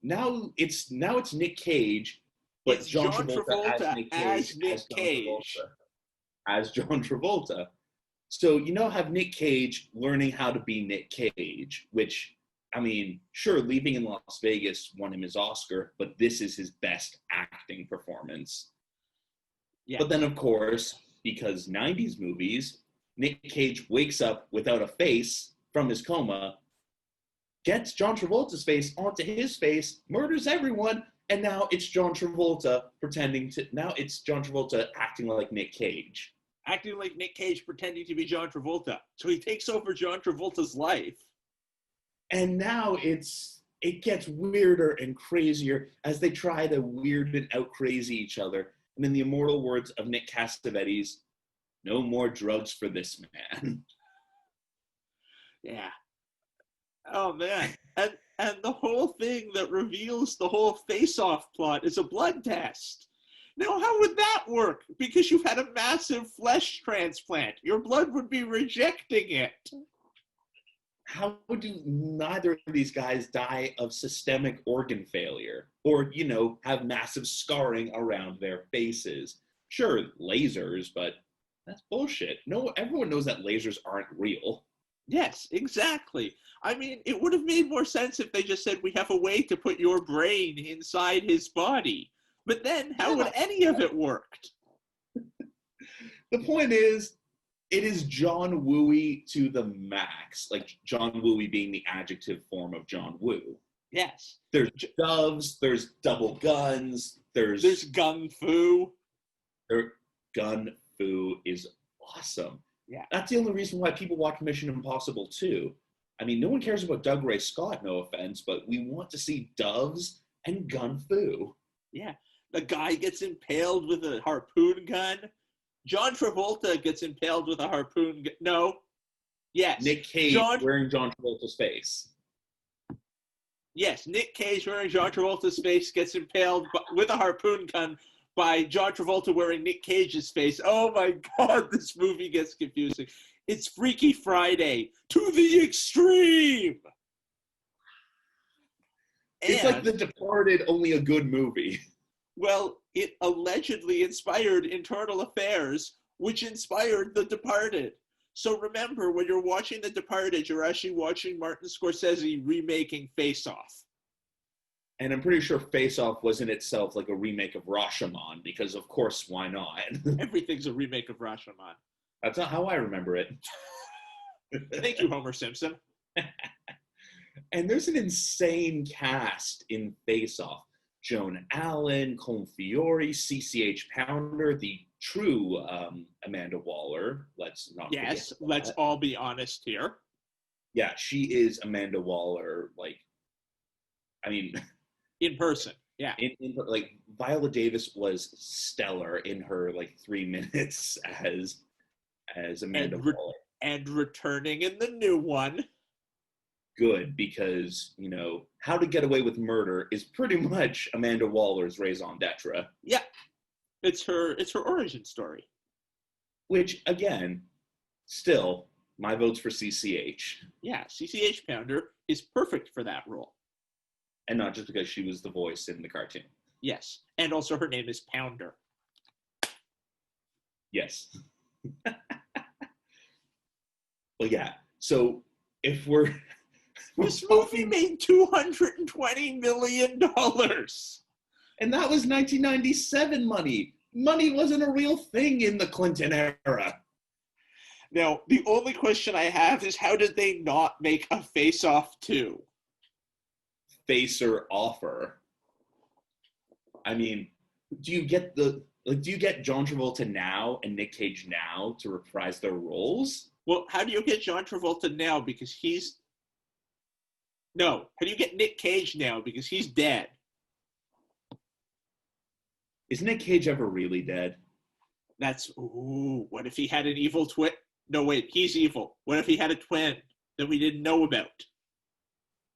Now it's Nic Cage. But it's John Travolta as Nic Cage. As John Travolta. So, have Nic Cage learning how to be Nic Cage, which, I mean, sure, Leaving in Las Vegas won him his Oscar, but this is his best acting performance. Yeah. But then, of course, because 90s movies, Nic Cage wakes up without a face from his coma, gets John Travolta's face onto his face, murders everyone, and now it's John Travolta acting like Nic Cage. Acting like Nic Cage pretending to be John Travolta. So he takes over John Travolta's life. And now it gets weirder and crazier as they try to weird and out crazy each other. And in the immortal words of Nick Cassavetes, no more drugs for this man. Yeah. Oh man. And the whole thing that reveals the whole face-off plot is a blood test. Now, how would that work? Because you've had a massive flesh transplant. Your blood would be rejecting it. How do neither of these guys die of systemic organ failure or, have massive scarring around their faces? Sure, lasers, but that's bullshit. No, everyone knows that lasers aren't real. Yes, exactly. I mean, it would have made more sense if they just said, we have a way to put your brain inside his body. But then, how would any of it worked? The point is, it is John Wooey to the max. Like, John Wooey being the adjective form of John Woo. Yes. There's doves, there's double guns, there's gun fu. Gun fu is awesome. Yeah. That's the only reason why people watch Mission Impossible 2. I mean, no one cares about Doug Ray Scott, no offense, but we want to see doves and gun fu. Yeah. The guy gets impaled with a harpoon gun. John Travolta gets impaled with a harpoon gun. No. Yes. Nic Cage wearing John Travolta's face. Yes, Nic Cage wearing John Travolta's face gets impaled with a harpoon gun by John Travolta wearing Nic Cage's face. Oh my God, this movie gets confusing. It's Freaky Friday to the extreme. It's like The Departed, only a good movie. Well, it allegedly inspired Internal Affairs, which inspired The Departed. So remember, when you're watching The Departed, you're actually watching Martin Scorsese remaking Face Off. And I'm pretty sure Face Off was in itself like a remake of Rashomon, because of course, why not? Everything's a remake of Rashomon. That's not how I remember it. Thank you, Homer Simpson. And there's an insane cast in Face Off. Joan Allen, Colm Fiore, CCH Pounder, the true Amanda Waller. Let's not forget. Yes, let's all be honest here. Yeah, she is Amanda Waller. Like, I mean, in person. Yeah. Like, Viola Davis was stellar in her like 3 minutes as Amanda Waller. And returning in the new one. Good, because, you know, How to Get Away with Murder is pretty much Amanda Waller's raison d'etre. Yeah. It's her origin story. Which, again, still, my vote's for CCH. Yeah, CCH Pounder is perfect for that role. And not just because she was the voice in the cartoon. Yes. And also her name is Pounder. Yes. Well, yeah. So if we're... This movie made $220 million. And that was 1997 money. Money wasn't a real thing in the Clinton era. Now, the only question I have is, how did they not make a Face Off 2? Facer offer. I mean, do you get John Travolta now and Nic Cage now to reprise their roles? Well, how do you get John Travolta now? Because how do you get Nic Cage now? Because he's dead. Is Nic Cage ever really dead? What if he had an evil twin? No, wait, he's evil. What if he had a twin that we didn't know about?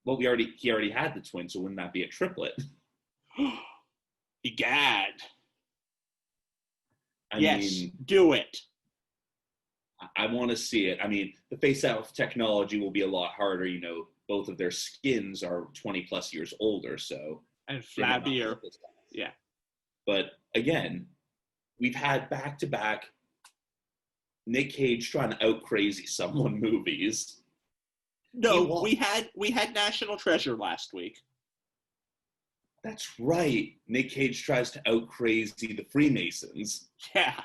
Well, he already had the twin, so wouldn't that be a triplet? Egad. I mean, do it. I want to see it. I mean, the face-off technology will be a lot harder. You know, both of their skins are 20 plus years older, so. And flabbier. Yeah. But again, we've had back-to-back Nic Cage trying to out-crazy someone movies. No, we had National Treasure last week. That's right. Nic Cage tries to out-crazy the Freemasons. Yeah.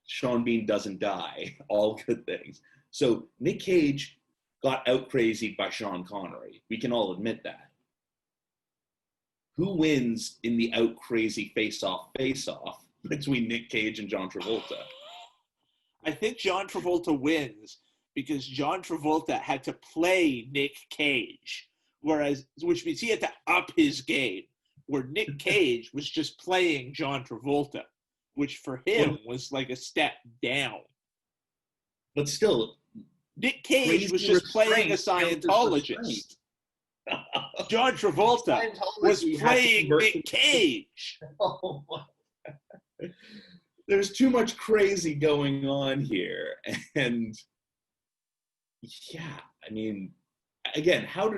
Sean Bean doesn't die. All good things. So Nic Cage got out-crazied by Sean Connery. We can all admit that. Who wins in the out-crazy face-off between Nic Cage and John Travolta? I think John Travolta wins because John Travolta had to play Nic Cage, which means he had to up his game, where Nic Cage was just playing John Travolta, which for him was like a step down. But still, Nic Cage was just playing a Scientologist. John Travolta was playing Nic Cage. Oh, there's too much crazy going on here. And yeah, I mean, again, how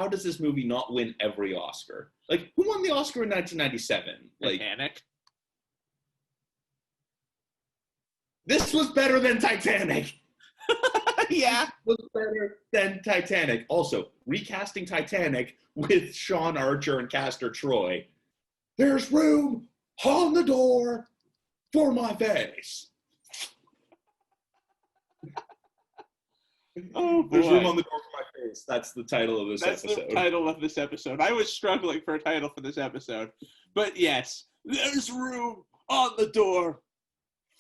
does this movie not win every Oscar? Like, who won the Oscar in 1997? Titanic. This was better than Titanic. Yeah. This was better than Titanic. Also, recasting Titanic with Sean Archer and Castor Troy. There's room on the door for my face. Oh, boy. There's room on the door for my face. That's the title of this episode. That's the title of this episode. I was struggling for a title for this episode. But yes, there's room on the door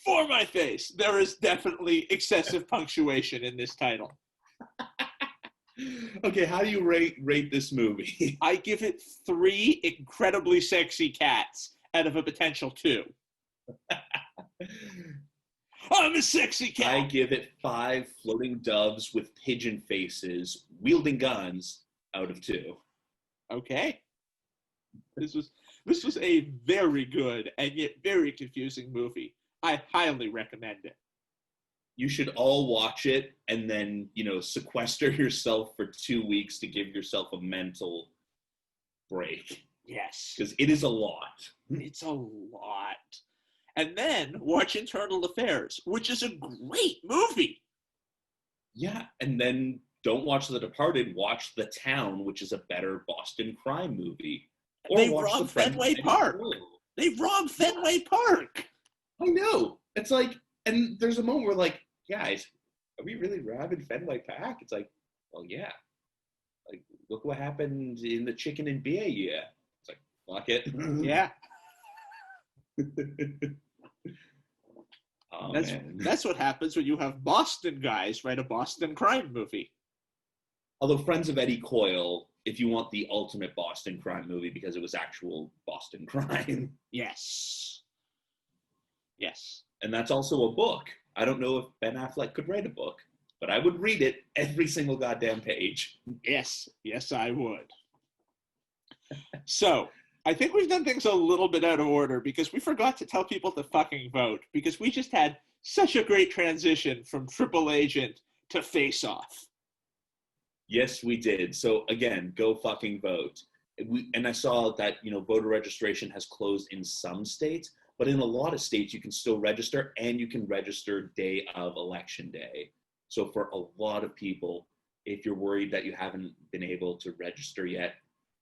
for my face. There is definitely excessive punctuation in this title. Okay, how do you rate this movie? I give it 3 incredibly sexy cats out of a potential 2. I'm a sexy cat. I give it 5 floating doves with pigeon faces wielding guns out of 2. Okay. This was a very good and yet very confusing movie. I highly recommend it. you should all watch it and then, sequester yourself for 2 weeks to give yourself a mental break. Yes. Because it is a lot. It's a lot. And then watch Internal Affairs, which is a great movie. Yeah, and then don't watch The Departed, watch The Town, which is a better Boston crime movie. Or they watch robbed Fenway Park. They robbed Fenway Park. I know. It's like, and there's a moment where like, guys, are we really robbing Fenway Park? It's like, well, yeah. Like, look what happened in the chicken and beer year. It's like, fuck it. Yeah. Oh, that's what happens when you have Boston guys write a Boston crime movie. Although Friends of Eddie Coyle, if you want the ultimate Boston crime movie because it was actual Boston crime. Yes. Yes. And that's also a book. I don't know if Ben Affleck could write a book, but I would read it every single goddamn page. Yes. Yes, I would. So, I think we've done things a little bit out of order because we forgot to tell people to fucking vote because we just had such a great transition from Triple Agent to Face Off. Yes, we did. So again, go fucking vote. And I saw that, voter registration has closed in some states, but in a lot of states you can still register and you can register day of election day. So for a lot of people, if you're worried that you haven't been able to register yet,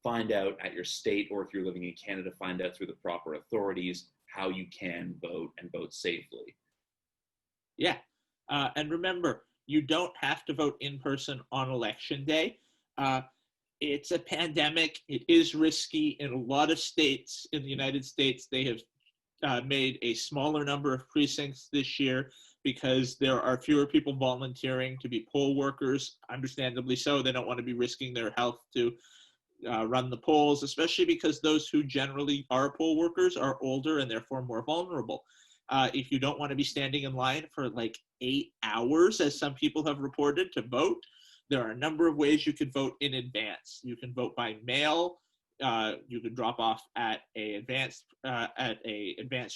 find out at your state, or if you're living in Canada, find out through the proper authorities how you can vote and vote safely. Yeah. And remember, you don't have to vote in person on election day. It's a pandemic. It is risky. In a lot of states in the United States, they have made a smaller number of precincts this year because there are fewer people volunteering to be poll workers. Understandably so. They don't want to be risking their health to run the polls, especially because those who generally are poll workers are older and therefore more vulnerable. If you don't want to be standing in line for like 8 hours, as some people have reported, to vote, there are a number of ways you can vote in advance. You can vote by mail. You can drop off at a advanced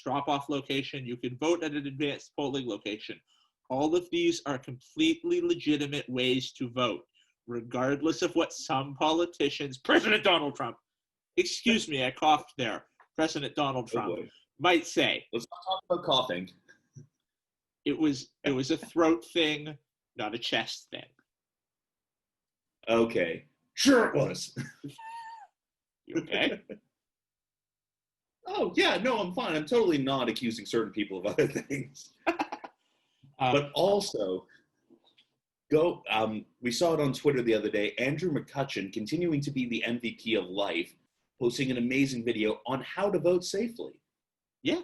drop-off location. You can vote at an advanced polling location. All of these are completely legitimate ways to vote, regardless of what some politicians, President Donald Trump, excuse me, I coughed there, President Donald Trump, might say. Let's not talk about coughing. It was a throat thing, not a chest thing. Okay. Sure it was. You okay? Oh, yeah, no, I'm fine. I'm totally not accusing certain people of other things. But also, we saw it on Twitter the other day, Andrew McCutcheon, continuing to be the MVP of life, posting an amazing video on how to vote safely. Yeah.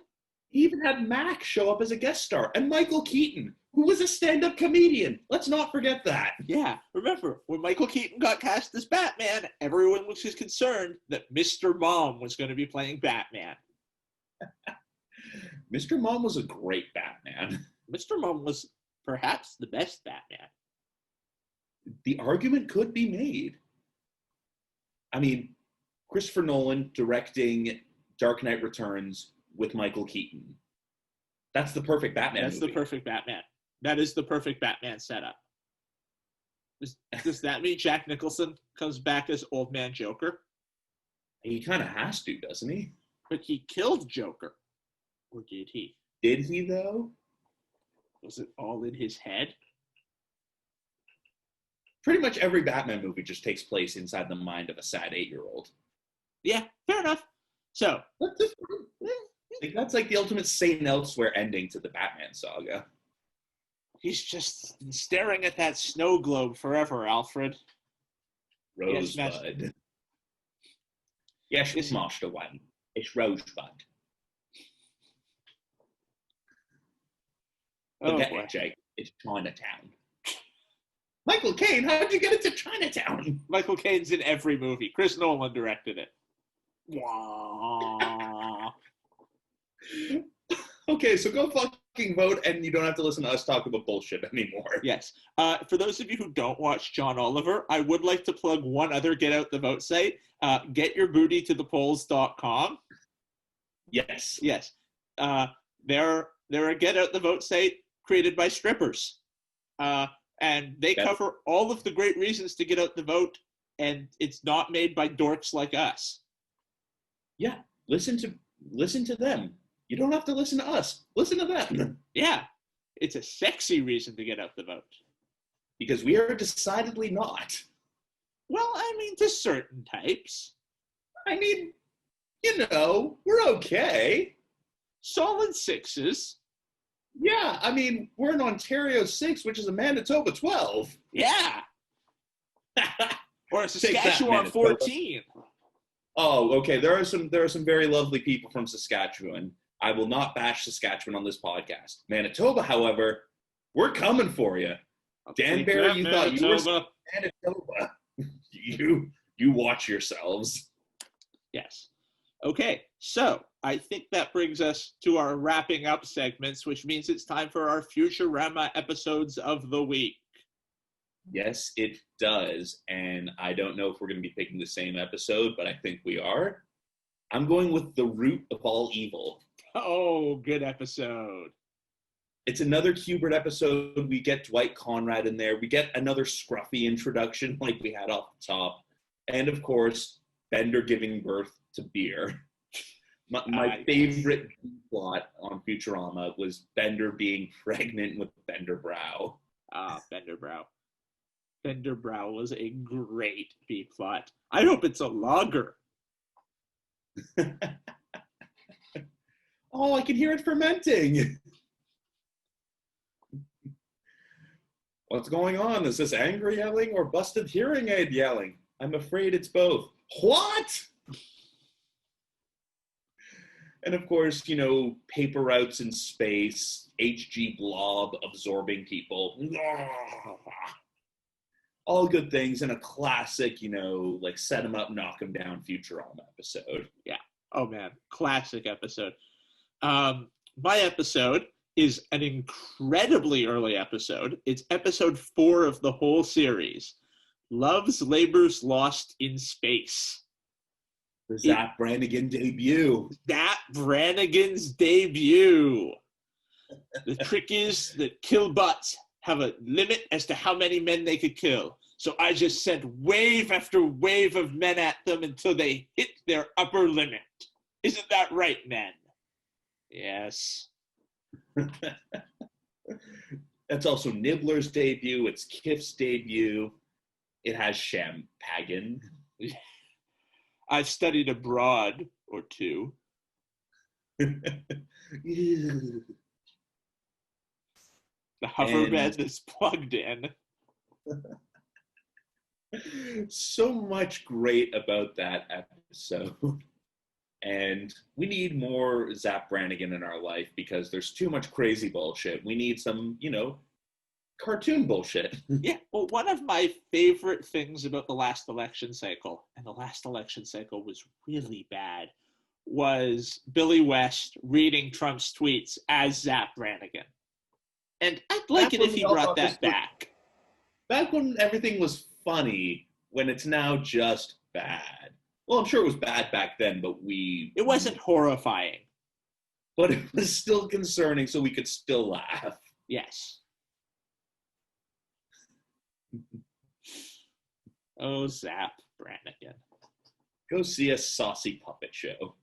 He even had Mac show up as a guest star, and Michael Keaton, who was a stand-up comedian. Let's not forget that. Yeah. Remember, when Michael Keaton got cast as Batman, everyone was just concerned that Mr. Mom was going to be playing Batman. Mr. Mom was a great Batman. Mr. Mom was perhaps the best Batman. The argument could be made. I mean, Christopher Nolan directing Dark Knight Returns with Michael Keaton. That's the perfect Batman movie. The perfect Batman. That is the perfect Batman setup. Does that mean Jack Nicholson comes back as Old Man Joker? He kind of has to, doesn't he? But he killed Joker. Or did he? Did he, though? Was it all in his head? Pretty much every Batman movie just takes place inside the mind of a sad 8-year-old. Yeah, fair enough. So, that's like the ultimate Saint Elsewhere ending to the Batman saga. He's just staring at that snow globe forever, Alfred. Rosebud. Yes, it's Master One. It's Rosebud. Forget it, Jake. It's Chinatown. Michael Caine, how did you get it to Chinatown? Michael Caine's in every movie. Chris Nolan directed it. Wow. Okay, so go fucking vote, and you don't have to listen to us talk about bullshit anymore. Yes. For those of you who don't watch John Oliver, I would like to plug one other Get Out the Vote site, getyourbootytothepolls.com. Yes. Yes. They're a Get Out the Vote site created by strippers. And they cover all of the great reasons to get out the vote, and it's not made by dorks like us. Yeah, listen to them. You don't have to listen to us. Listen to them. Yeah, it's a sexy reason to get out the vote. Because we are decidedly not. Well, I mean, to certain types. I mean, we're okay. Solid sixes. Yeah, I mean, we're in Ontario 6, which is a Manitoba 12. Yeah. Or a Saskatchewan 14. Oh, okay. There are some very lovely people from Saskatchewan. I will not bash Saskatchewan on this podcast. Manitoba, however, we're coming for you. Danbury, you thought you were Manitoba. You watch yourselves. Yes. Okay, so I think that brings us to our wrapping up segments, which means it's time for our Futurama episodes of the week. Yes, it does. And I don't know if we're going to be picking the same episode, but I think we are. I'm going with The Root of All Evil. Oh, good episode. It's another Hubert episode. We get Dwight Conrad in there. We get another scruffy introduction like we had off the top. And of course, Bender giving birth to beer. My favorite plot on Futurama was Bender being pregnant with Bender Brow. Bender Brow. Bender Brow was a great B plot. I hope it's a lager. Oh, I can hear it fermenting. What's going on? Is this anger yelling or busted hearing aid yelling? I'm afraid it's both. What? And of course, paper routes in space, HG blob absorbing people. All good things in a classic, set them up, knock them down Futurama episode. Yeah. Oh, man. Classic episode. My episode is an incredibly early episode. It's episode 4 of the whole series. Love's Labor's Lost in Space. The Zap Brannigan debut. Zap Brannigan's debut. The trick is that kill butts have a limit as to how many men they could kill. So I just sent wave after wave of men at them until they hit their upper limit. Isn't that right, men? Yes. That's also Nibbler's debut. It's Kiff's debut. It has Shampagan. I've studied abroad or two. The hoverbed is plugged in. So much great about that episode. And we need more Zap Brannigan in our life because there's too much crazy bullshit. We need some, cartoon bullshit. Yeah, well, one of my favorite things about the last election cycle, and the last election cycle was really bad, was Billy West reading Trump's tweets as Zap Brannigan. And I'd like it if he brought that back. Back when everything was funny, when it's now just bad. Well, I'm sure it was bad back then, but it wasn't horrifying. But it was still concerning, so we could still laugh. Yes. Oh, Zap Brannigan. Go see a saucy puppet show.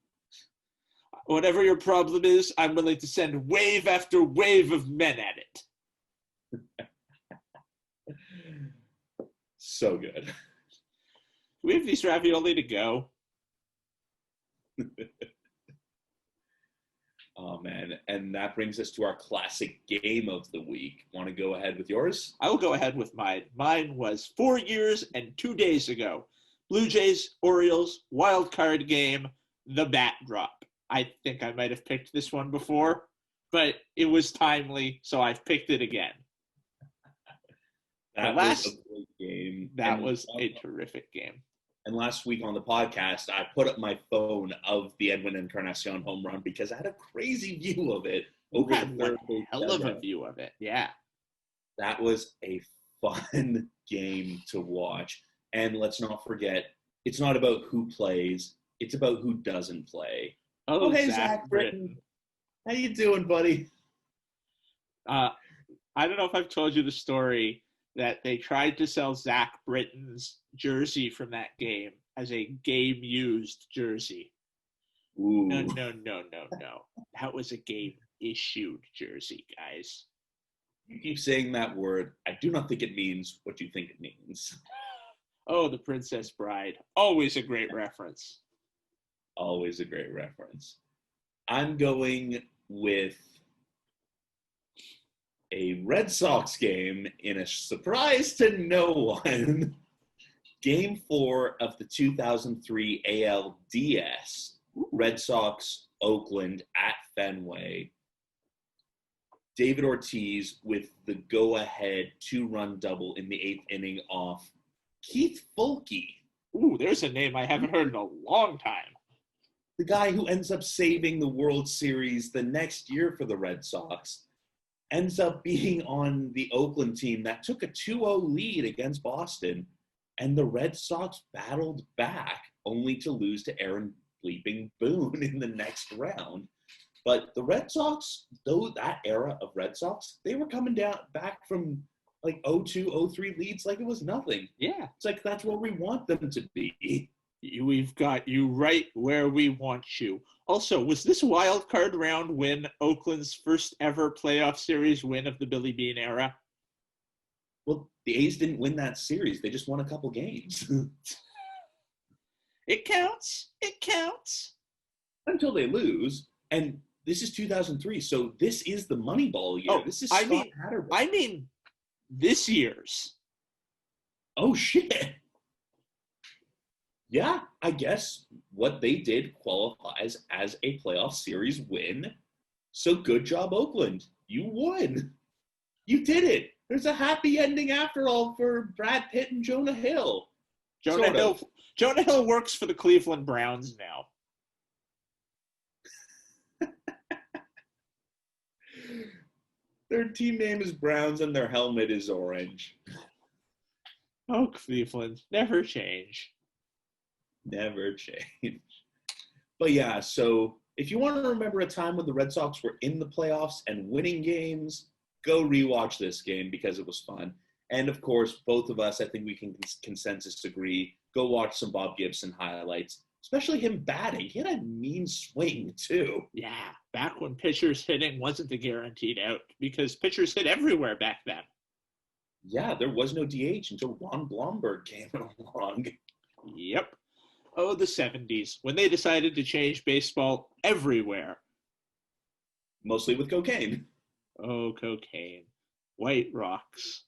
Whatever your problem is, I'm willing to send wave after wave of men at it. So good. Do we have these ravioli to go? Oh, man. And that brings us to our classic game of the week. Want to go ahead with yours? I will go ahead with mine. Mine was 4 years and 2 days ago. Blue Jays, Orioles, wild card game, the bat drop. I think I might have picked this one before, but it was timely, so I've picked it again. That was a great game. That was a terrific game. And last week on the podcast, I put up my phone of the Edwin Encarnacion home run because I had a crazy view of it over the third base. Hell of a view of it, yeah. That was a fun game to watch. And let's not forget, it's not about who plays, it's about who doesn't play. Oh, hey, Zach Britton. How you doing, buddy? I don't know if I've told you the story that they tried to sell Zach Britton's jersey from that game as a game-used jersey. Ooh. No. That was a game-issued jersey, guys. You keep saying that word. I do not think it means what you think it means. Oh, The Princess Bride. Always a great reference. Always a great reference. I'm going with a Red Sox game in a surprise to no one. Game 4 of the 2003 ALDS. Red Sox, Oakland at Fenway. David Ortiz with the go-ahead 2-run double in the 8th inning off Keith Fulke. Ooh, there's a name I haven't heard in a long time. The guy who ends up saving the World Series the next year for the Red Sox ends up being on the Oakland team that took a 2-0 lead against Boston, and the Red Sox battled back only to lose to Aaron bleeping Boone in the next round. But the Red Sox, though that era of Red Sox, they were coming back from like 0-2, 0-3 leads like it was nothing. Yeah. It's like that's where we want them to be. We've got you right where we want you. Also, was this wild card round win Oakland's first ever playoff series win of the Billy Beane era? Well, the A's didn't win that series. They just won a couple games. It counts. It counts. Until they lose. And this is 2003, so this is the Moneyball year. Oh, this is Scott Hatteberg. I mean this year's. Oh, shit. Yeah, I guess what they did qualifies as a playoff series win. So good job, Oakland. You won. You did it. There's a happy ending after all for Brad Pitt and Jonah Hill. Jonah Hill works for the Cleveland Browns now. Their team name is Browns and their helmet is orange. Oh, Cleveland. Never change. Never change. But yeah, so if you want to remember a time when the Red Sox were in the playoffs and winning games, go rewatch this game because it was fun. And of course, both of us, I think we can consensus agree, go watch some Bob Gibson highlights, especially him batting. He had a mean swing too. Yeah, back when pitchers hitting wasn't a guaranteed out because pitchers hit everywhere back then. Yeah, there was no DH until Ron Blomberg came along. Yep. Oh, the 70s, when they decided to change baseball everywhere. Mostly with cocaine. Oh, cocaine. White rocks.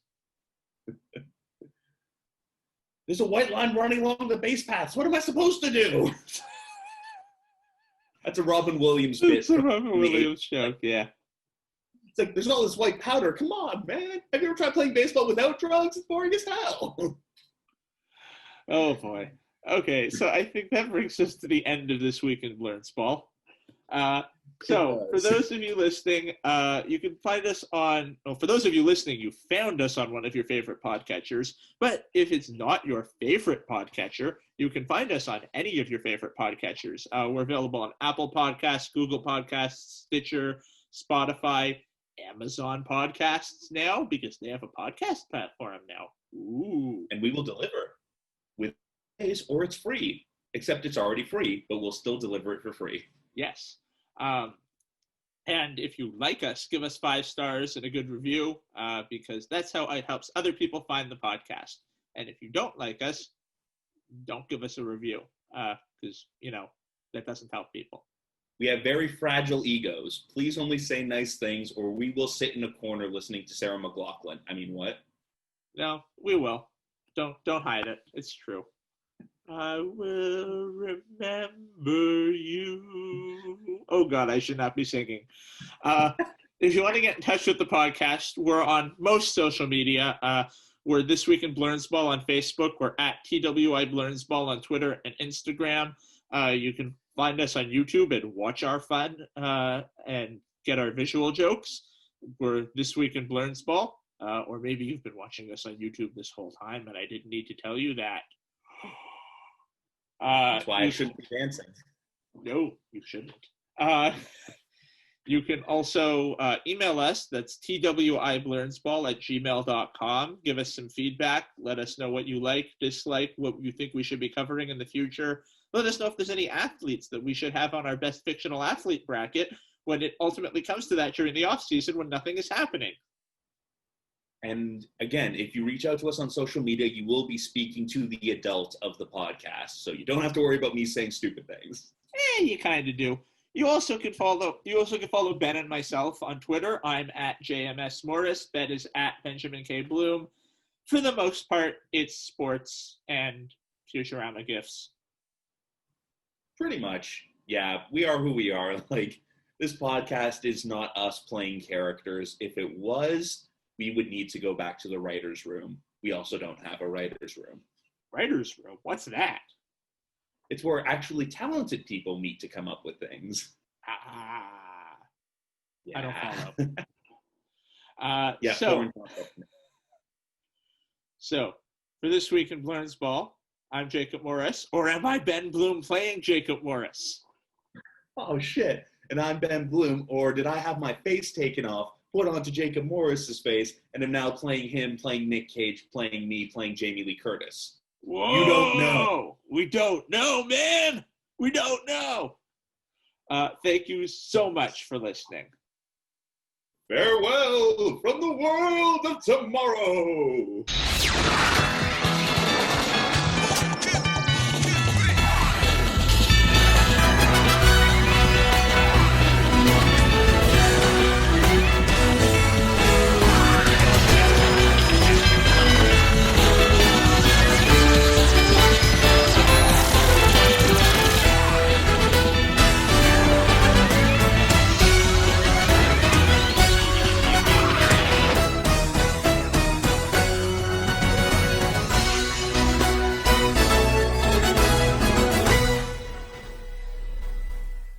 There's a white line running along the base paths. What am I supposed to do? That's a Robin Williams bit. It's a Robin Williams joke, yeah. It's like, there's all this white powder. Come on, man. Have you ever tried playing baseball without drugs? It's boring as hell. Oh, boy. Okay, so I think that brings us to the end of this week in Blernsball. So for those of you listening, you can find us on, well, for those of you listening, you found us on one of your favorite podcatchers. But if it's not your favorite podcatcher, you can find us on any of your favorite podcatchers. We're available on Apple Podcasts, Google Podcasts, Stitcher, Spotify, Amazon Podcasts now, because they have a podcast platform now. Ooh. And we will deliver with days, or it's free, except it's already free, but we'll still deliver it for free. Yes. And if you like us, give us 5 stars and a good review, because that's how it helps other people find the podcast. And if you don't like us, don't give us a review, because, that doesn't help people. We have very fragile egos. Please only say nice things, or we will sit in a corner listening to Sarah McLachlan. I mean, what? No, we will. Don't hide it. It's true. I will remember you. Oh, God, I should not be singing. If you want to get in touch with the podcast, we're on most social media. We're This Week in Blernsball on Facebook. We're at TWI Blernsball on Twitter and Instagram. You can find us on YouTube and watch our fun and get our visual jokes. We're This Week in Blernsball. Or maybe you've been watching us on YouTube this whole time and I didn't need to tell you that. That's why I shouldn't be dancing. No, you shouldn't. You can also email us. That's twiblernsball@gmail.com. Give us some feedback. Let us know what you like, dislike, what you think we should be covering in the future. Let us know if there's any athletes that we should have on our best fictional athlete bracket when it ultimately comes to that during the offseason when nothing is happening. And again, if you reach out to us on social media, you will be speaking to the adult of the podcast. So you don't have to worry about me saying stupid things. You kind of do. You also can follow Ben and myself on Twitter. I'm at JMS Morris. Ben is at Benjamin K. Bloom. For the most part, it's sports and Futurama gifs. Pretty much. Yeah, we are who we are. Like, this podcast is not us playing characters. If it was, we would need to go back to the writer's room. We also don't have a writer's room. Writer's room? What's that? It's where actually talented people meet to come up with things. Yeah. I don't follow. So, for this week in Blernsball, I'm Jacob Morris. Or am I Ben Bloom playing Jacob Morris? Oh, shit. And I'm Ben Bloom. Or did I have my face taken off, put onto Jacob Morris's face, and am now playing him, playing Nic Cage, playing me, playing Jamie Lee Curtis? Whoa! You don't know. We don't know, man. We don't know. Thank you so much for listening. Farewell from the world of tomorrow.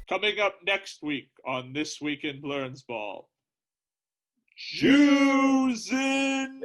Coming up next week on This Week in Blernsball. Choosing